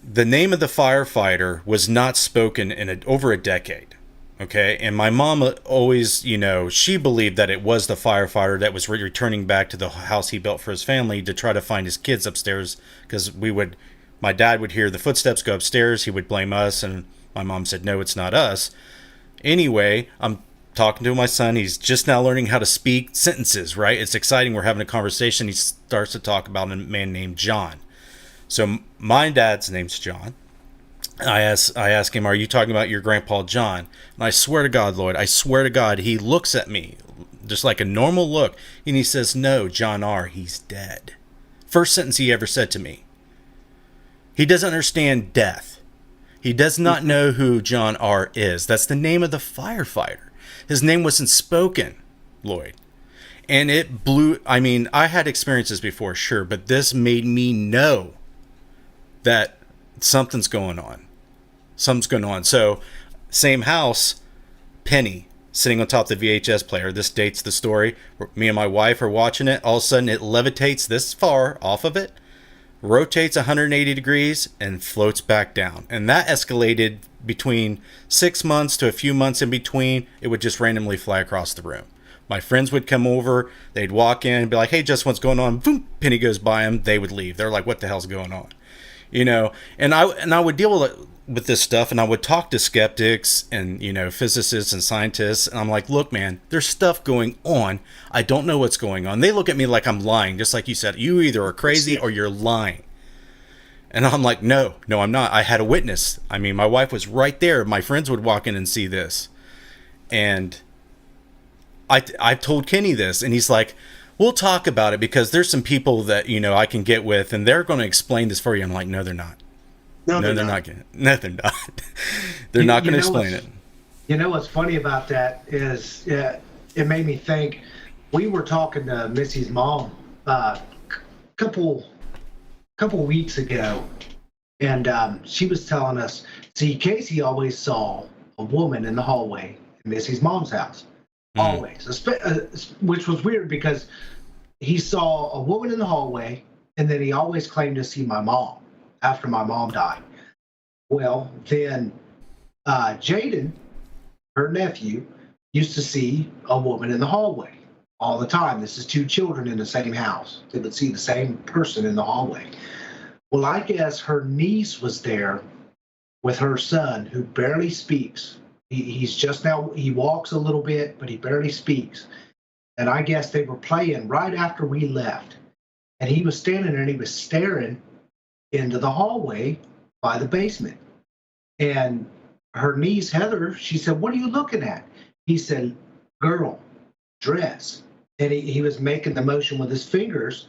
C: The name of the firefighter was not spoken in over a decade. Okay, and my mom always, she believed that it was the firefighter that was returning back to the house he built for his family to try to find his kids upstairs, because my dad would hear the footsteps go upstairs, he would blame us, and my mom said, no, it's not us. Anyway, I'm talking to my son, he's just now learning how to speak sentences, right? It's exciting, we're having a conversation, he starts to talk about a man named John. So my dad's name's John. I ask him, are you talking about your grandpa John? And I swear to God, Lloyd, he looks at me just like a normal look, and he says, no, John R., he's dead. First sentence he ever said to me. He doesn't understand death. He does not know who John R. is. That's the name of the firefighter. His name wasn't spoken, Lloyd. And it blew, I had experiences before, sure, but this made me know that something's going on. So, same house, Penny, sitting on top of the VHS player. This dates the story. Me and my wife are watching it. All of a sudden, it levitates this far off of it, rotates 180 degrees, and floats back down. And that escalated between 6 months to a few months in between. It would just randomly fly across the room. My friends would come over. They'd walk in and be like, hey, just what's going on? Boom, Penny goes by them. They would leave. They're like, what the hell's going on? And I would deal with this stuff, and I would talk to skeptics and, physicists and scientists, and I'm like, look, man, there's stuff going on. I don't know what's going on. They look at me like I'm lying, just like you said. You either are crazy or you're lying. And I'm like, no, I'm not. I had a witness. My wife was right there. My friends would walk in and see this. And I told Kenny this, and he's like, we'll talk about it because there's some people that, I can get with, and they're going to explain this for you. I'm like, no, they're not. No, they're not. No, they're not. They're not going to explain it.
F: What's funny about that is it made me think. We were talking to Missy's mom a couple weeks ago, and she was telling us, see, Casey always saw a woman in the hallway in Missy's mom's house. Always. Which was weird because he saw a woman in the hallway, and then he always claimed to see my mom after my mom died. Well, then Jaden, her nephew, used to see a woman in the hallway all the time. This is two children in the same house. They would see the same person in the hallway. Well, I guess her niece was there with her son, who barely speaks. He's just now, he walks a little bit, but he barely speaks. And I guess they were playing right after we left. And he was standing there and he was staring into the hallway by the basement. And her niece, Heather, she said, what are you looking at? He said, girl, dress. And he was making the motion with his fingers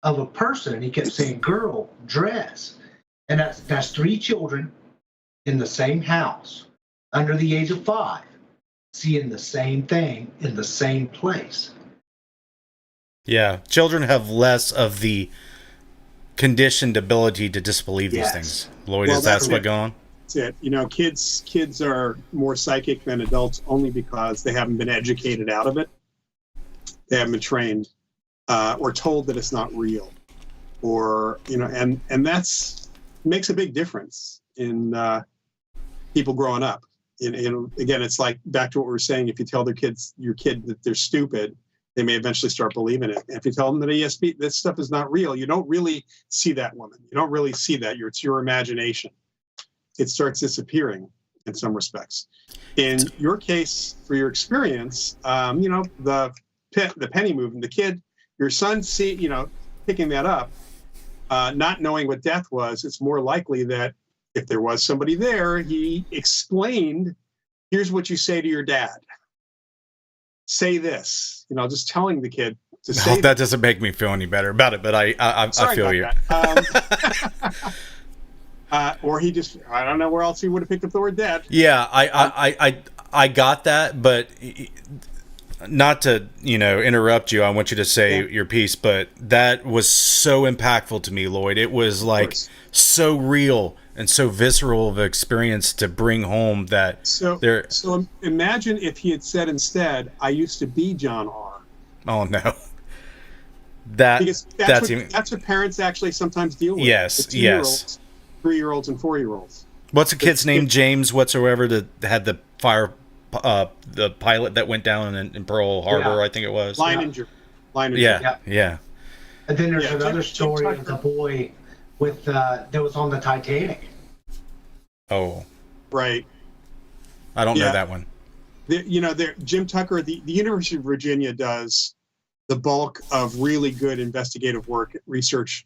F: of a person. And he kept saying, girl, dress. And that's three children in the same house, under the age of 5, seeing the same thing in the same place.
C: Yeah, children have less of the conditioned ability to disbelieve these things. Lloyd, is that what's going on?
D: That's it. Kids are more psychic than adults only because they haven't been educated out of it. They haven't been trained or told that it's not real, or and that's makes a big difference in people growing up. Again, it's like back to what we were saying. If you tell your kid that they're stupid, they may eventually start believing it. And if you tell them that ESP, this stuff is not real, you don't really see that woman. You don't really see that. It's your imagination. It starts disappearing in some respects. In your case, for your experience, the penny movement, the kid, your son, picking that up, not knowing what death was, it's more likely that if there was somebody there, he explained, here's what you say to your dad. Say this, just telling the kid to say
C: that doesn't make me feel any better about it, but I feel you.
D: Or he just, I don't know where else he would have picked up the word dad.
C: Yeah, I got that, but not to, interrupt you. I want you to say your piece, but that was so impactful to me, Lloyd. It was like so real and so visceral of an experience to bring home that
D: So imagine if he had said instead, I used to be John R.
C: Oh no.
D: Because that's what parents actually sometimes deal with.
C: Yes,
D: the 2-year-olds, 3-year-olds, and 4-year-olds.
C: What's the kid's name? James whatsoever that had the the pilot that went down in Pearl Harbor, I think it was.
D: Leininger.
C: Yeah.
F: And then there's another
D: Jim
F: story
D: Tucker.
F: of the boy with that was on the Titanic.
C: Oh,
D: Right.
C: I don't know that one.
D: Jim Tucker, the University of Virginia does the bulk of really good investigative work,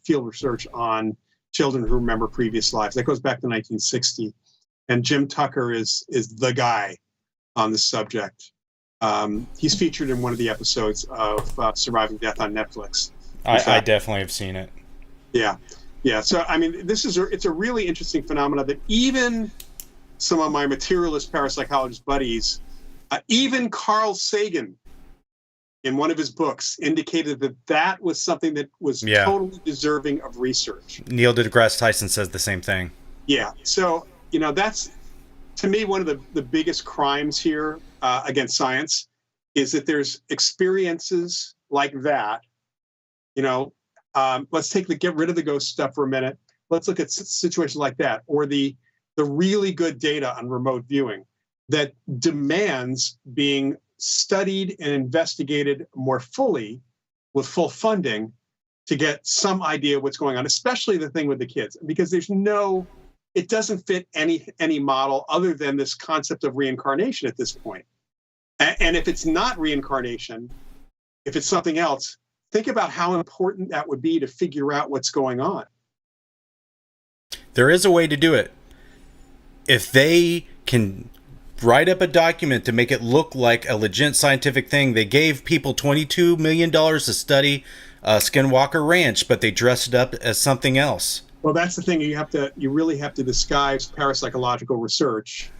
D: field research on children who remember previous lives. That goes back to 1960. And Jim Tucker is the guy on this subject. He's featured in one of the episodes of Surviving Death on Netflix.
C: I definitely have seen it.
D: Yeah. So, I mean, it's a really interesting phenomenon that even some of my materialist parapsychologist buddies, even Carl Sagan, in one of his books, indicated that was something that was totally deserving of research.
C: Neil deGrasse Tyson says the same thing.
D: Yeah. So, that's, to me, one of the biggest crimes here against science is that there's experiences like that. Let's get rid of the ghost stuff for a minute. Let's look at situations like that, or the really good data on remote viewing that demands being studied and investigated more fully with full funding to get some idea of what's going on, especially the thing with the kids, because it doesn't fit any model other than this concept of reincarnation at this point. And if it's not reincarnation, if it's something else, think about how important that would be to figure out what's going on.
C: There is a way to do it. If they can write up a document to make it look like a legit scientific thing. They gave people $22 million to study Skinwalker Ranch, but they dressed it up as something else.
D: Well, that's the thing. You really have to disguise parapsychological research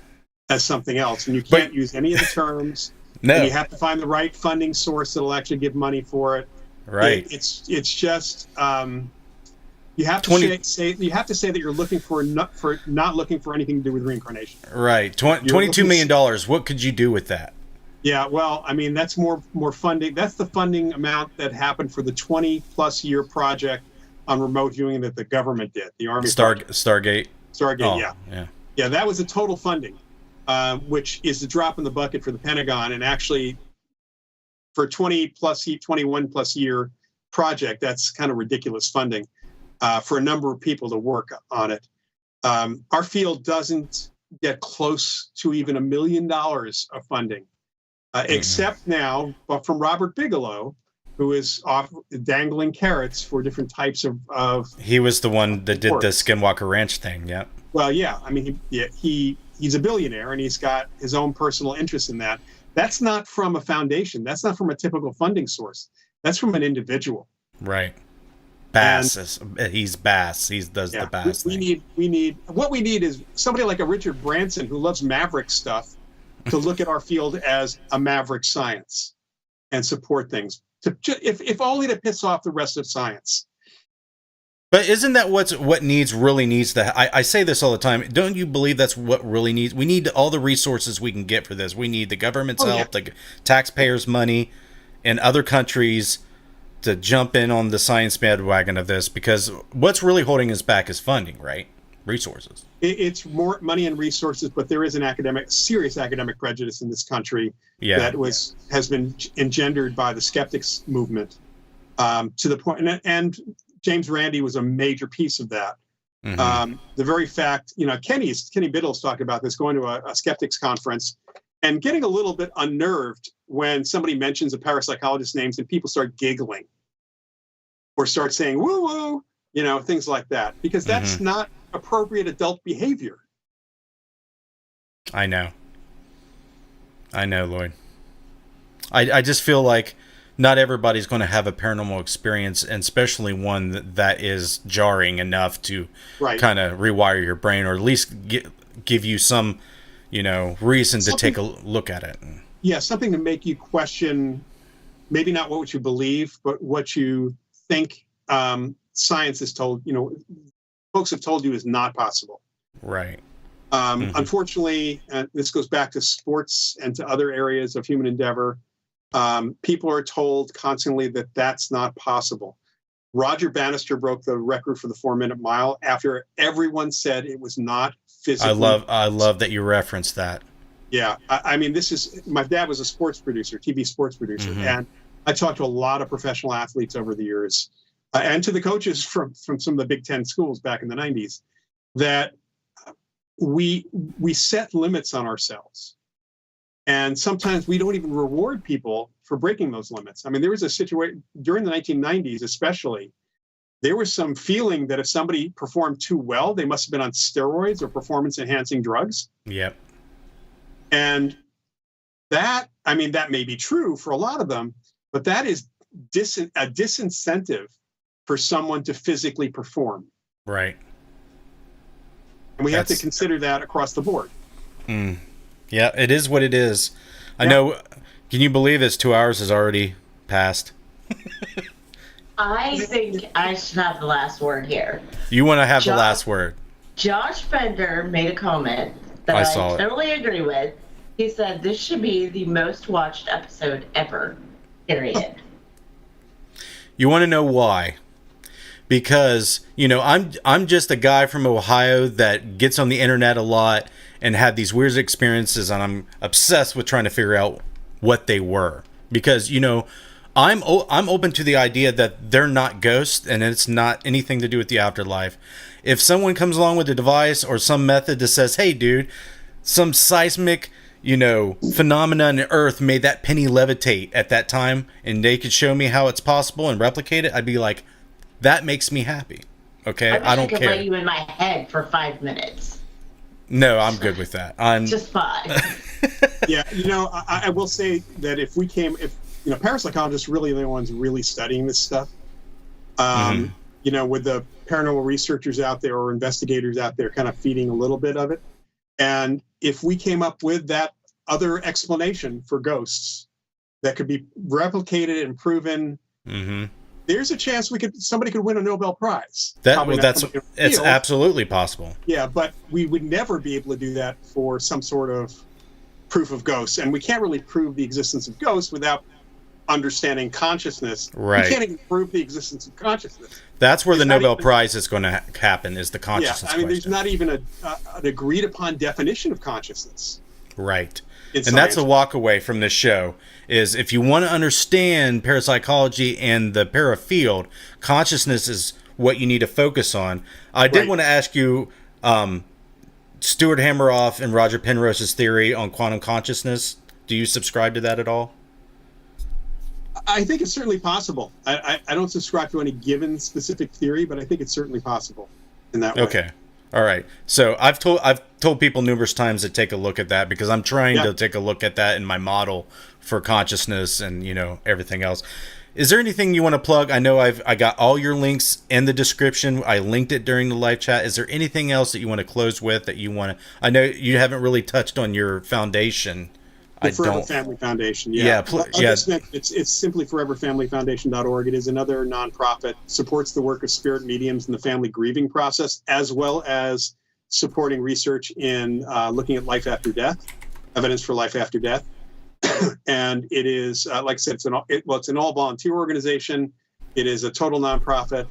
D: as something else, and you can't use any of the terms.
C: No,
D: and you have to find the right funding source that'll actually give money for it.
C: Right.
D: It's just you have to say that you're looking for not looking for anything to do with reincarnation.
C: Right. $22 million. What could you do with that?
D: Yeah. Well, I mean, that's more funding. That's the funding amount that happened for the 20+ year project on remote viewing that the government did. The Army.
C: Stargate.
D: Oh, yeah. That was the total funding, which is the drop in the bucket for the Pentagon, and actually for 21+ year project, that's kind of ridiculous funding. For a number of people to work on it. Our field doesn't get close to even $1 million of funding, except now from Robert Bigelow, who is off dangling carrots for different types of
C: He was the one that did the Skinwalker Ranch thing, yeah.
D: Well, yeah. I mean, he's a billionaire, and he's got his own personal interest in that. That's not from a foundation. That's not from a typical funding source. That's from an individual.
C: Right. Bass. He's Bass. He does the Bass thing.
D: What we need is somebody like a Richard Branson who loves Maverick stuff to look at our field as a Maverick science and support things. If only to piss off the rest of science.
C: But isn't that what really needs to? I say this all the time. Don't you believe that's what really needs? We need all the resources we can get for this. We need the government's help, the taxpayers' money, and other countries to jump in on the science bandwagon of this, because what's really holding us back is funding, right? Resources. It's
D: more money and resources, but there is serious academic prejudice in this country that has been engendered by the skeptics movement to the point, and James Randi was a major piece of that. Mm-hmm. The very fact, Kenny Biddle's talked about this, going to a skeptics conference and getting a little bit unnerved when somebody mentions a parapsychologist's names and people start giggling or start saying woo woo, things like that, because that's not appropriate adult behavior.
C: I know, Loyd. I just feel like not everybody's going to have a paranormal experience, and especially one that is jarring enough to kind of rewire your brain, or at least give you some, reason to take a look at it.
D: Yeah, something to make you question, maybe not what you believe, but what you think science has told, folks have told you is not possible.
C: Right.
D: Unfortunately, this goes back to sports and to other areas of human endeavor. People are told constantly that that's not possible. Roger Bannister broke the record for the 4-minute mile after everyone said it was not physically.
C: I love that you referenced that.
D: Yeah, I mean, my dad was a sports producer, TV sports producer, and I talked to a lot of professional athletes over the years, and to the coaches from some of the Big Ten schools back in the 90s, that we set limits on ourselves. And sometimes we don't even reward people for breaking those limits. I mean, there was a situation during the 1990s, especially, there was some feeling that if somebody performed too well, they must have been on steroids or performance-enhancing drugs.
C: Yep.
D: And that may be true for a lot of them, but that is a disincentive for someone to physically perform.
C: Right.
D: And we have to consider that across the board.
C: Yeah, it is what it is. I know. Can you believe this? 2 hours has already passed.
E: I think I should have the last word here.
C: You want to have the last word?
E: Josh Bender made a comment that I totally agree with. He said this should be the most watched episode ever. Period.
C: You want to know why? Because, I'm just a guy from Ohio that gets on the internet a lot and had these weird experiences, and I'm obsessed with trying to figure out what they were. Because, I'm open to the idea that they're not ghosts and it's not anything to do with the afterlife. If someone comes along with a device or some method that says, hey, dude, some seismic, phenomena in the earth made that penny levitate at that time, and they could show me how it's possible and replicate it, I'd be like, that makes me happy. Okay, I don't care. I could
E: lay you in my head for 5 minutes.
C: No, I'm good with that. I'm
E: just 5.
D: Yeah, I will say that if parapsychologists really are the ones really studying this stuff. With the paranormal researchers out there or investigators out there kind of feeding a little bit of it. And if we came up with that other explanation for ghosts that could be replicated and proven, there's a chance somebody could win a Nobel Prize.
C: It's absolutely possible.
D: Yeah, but we would never be able to do that for some sort of proof of ghosts, and we can't really prove the existence of ghosts without understanding consciousness.
C: Right.
D: We can't even prove the existence of consciousness.
C: That's where the Nobel Prize is going to happen, is the consciousness
D: question.
C: There's
D: not even an agreed upon definition of consciousness.
C: Right. And that's a walk away from this show, is if you want to understand parapsychology and the para field, consciousness is what you need to focus on. I did want to ask you, Stuart Hameroff and Roger Penrose's theory on quantum consciousness. Do you subscribe to that at all?
D: I think it's certainly possible. I don't subscribe to any given specific theory, but I think it's certainly possible in that way.
C: Okay. All right. So I've told people numerous times to take a look at that, because I'm trying to take a look at that in my model for consciousness and, everything else. Is there anything you want to plug? I know I got all your links in the description. I linked it during the live chat. Is there anything else that you want to close with that you want to? I know you haven't really touched on your foundation.
D: The Forever Family Foundation. It's simply foreverfamilyfoundation.org. It is another nonprofit, supports the work of spirit mediums in the family grieving process, as well as supporting research in looking at life after death, evidence for life after death. And it is, like I said, it's an all-volunteer organization. It is a total nonprofit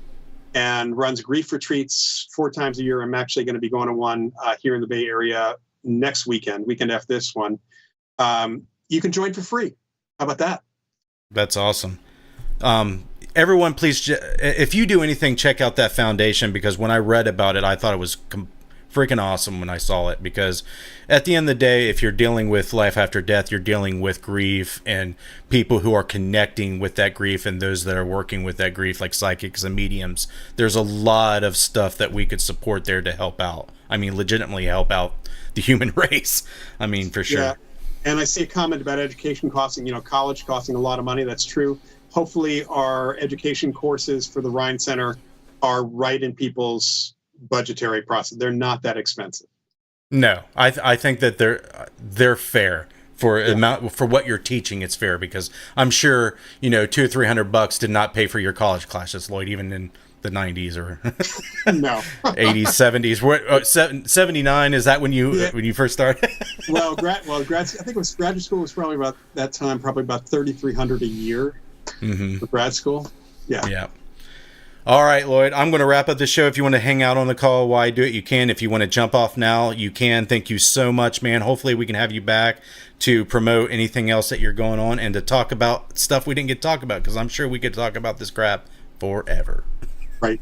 D: and runs grief retreats 4 times a year. I'm actually going to be going to one here in the Bay Area next weekend after this one. You can join for free. How about that?
C: That's awesome. Everyone, please, if you do anything, check out that foundation, because when I read about it, I thought it was freaking awesome when I saw it, because at the end of the day, if you're dealing with life after death, you're dealing with grief and people who are connecting with that grief and those that are working with that grief, like psychics and mediums. There's a lot of stuff that we could support there to help out. I mean, legitimately help out the human race. I mean, for sure.
D: Yeah. And I see a comment about education costing, college costing a lot of money. That's true. Hopefully our education courses for the Rhine Center are right in people's budgetary process. They're not that expensive.
C: No, I think that they're fair for amount for what you're teaching. It's fair, because I'm sure, $200 or $300 did not pay for your college classes, Loyd, even in the 90s or
D: no
C: 80s, 70s. What 79? Is that when you first started?
D: well, I think it was graduate school was probably about that time, probably about $3,300 a year for grad school. Yeah.
C: All right, Loyd, I'm going to wrap up the show. If you want to hang out on the call while I do it, you can. If you want to jump off now, you can. Thank you so much, man. Hopefully we can have you back to promote anything else that you're going on and to talk about stuff we didn't get to talk about, because I'm sure we could talk about this crap forever.
D: Right.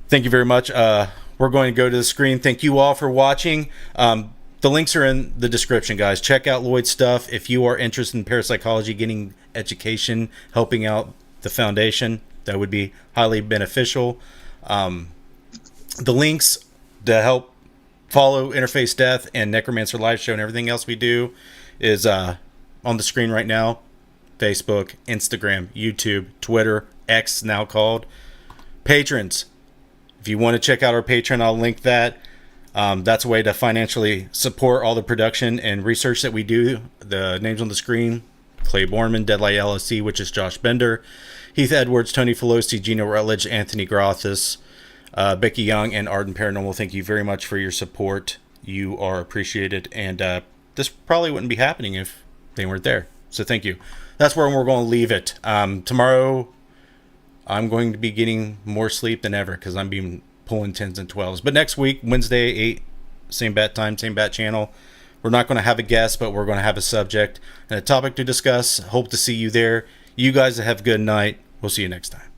C: Thank you very much. We're going to go to the screen. Thank you all for watching. The links are in the description, guys. Check out Loyd's stuff. If you are interested in parapsychology, getting education, helping out the foundation, that would be highly beneficial. The links to help follow Interface Death and Necromancer Live Show and everything else we do is on the screen right now. Facebook, Instagram, YouTube, Twitter, X now called. Patrons, if you want to check out our Patreon, I'll link that. That's a way to financially support all the production and research that we do. The names on the screen: Clay Borman, Deadlight LLC, which is Josh Bender, Heath Edwards, Tony Felosi, Gino Rutledge, Anthony Grothis, Becky Young, and Arden Paranormal. Thank you very much for your support. You are appreciated, and this probably wouldn't be happening if they weren't there. So thank you. That's where we're going to leave it. Tomorrow, I'm going to be getting more sleep than ever because I'm being pulling 10s and 12s. But next week, Wednesday, 8, same bat time, same bat channel. We're not going to have a guest, but we're going to have a subject and a topic to discuss. Hope to see you there. You guys have a good night. We'll see you next time.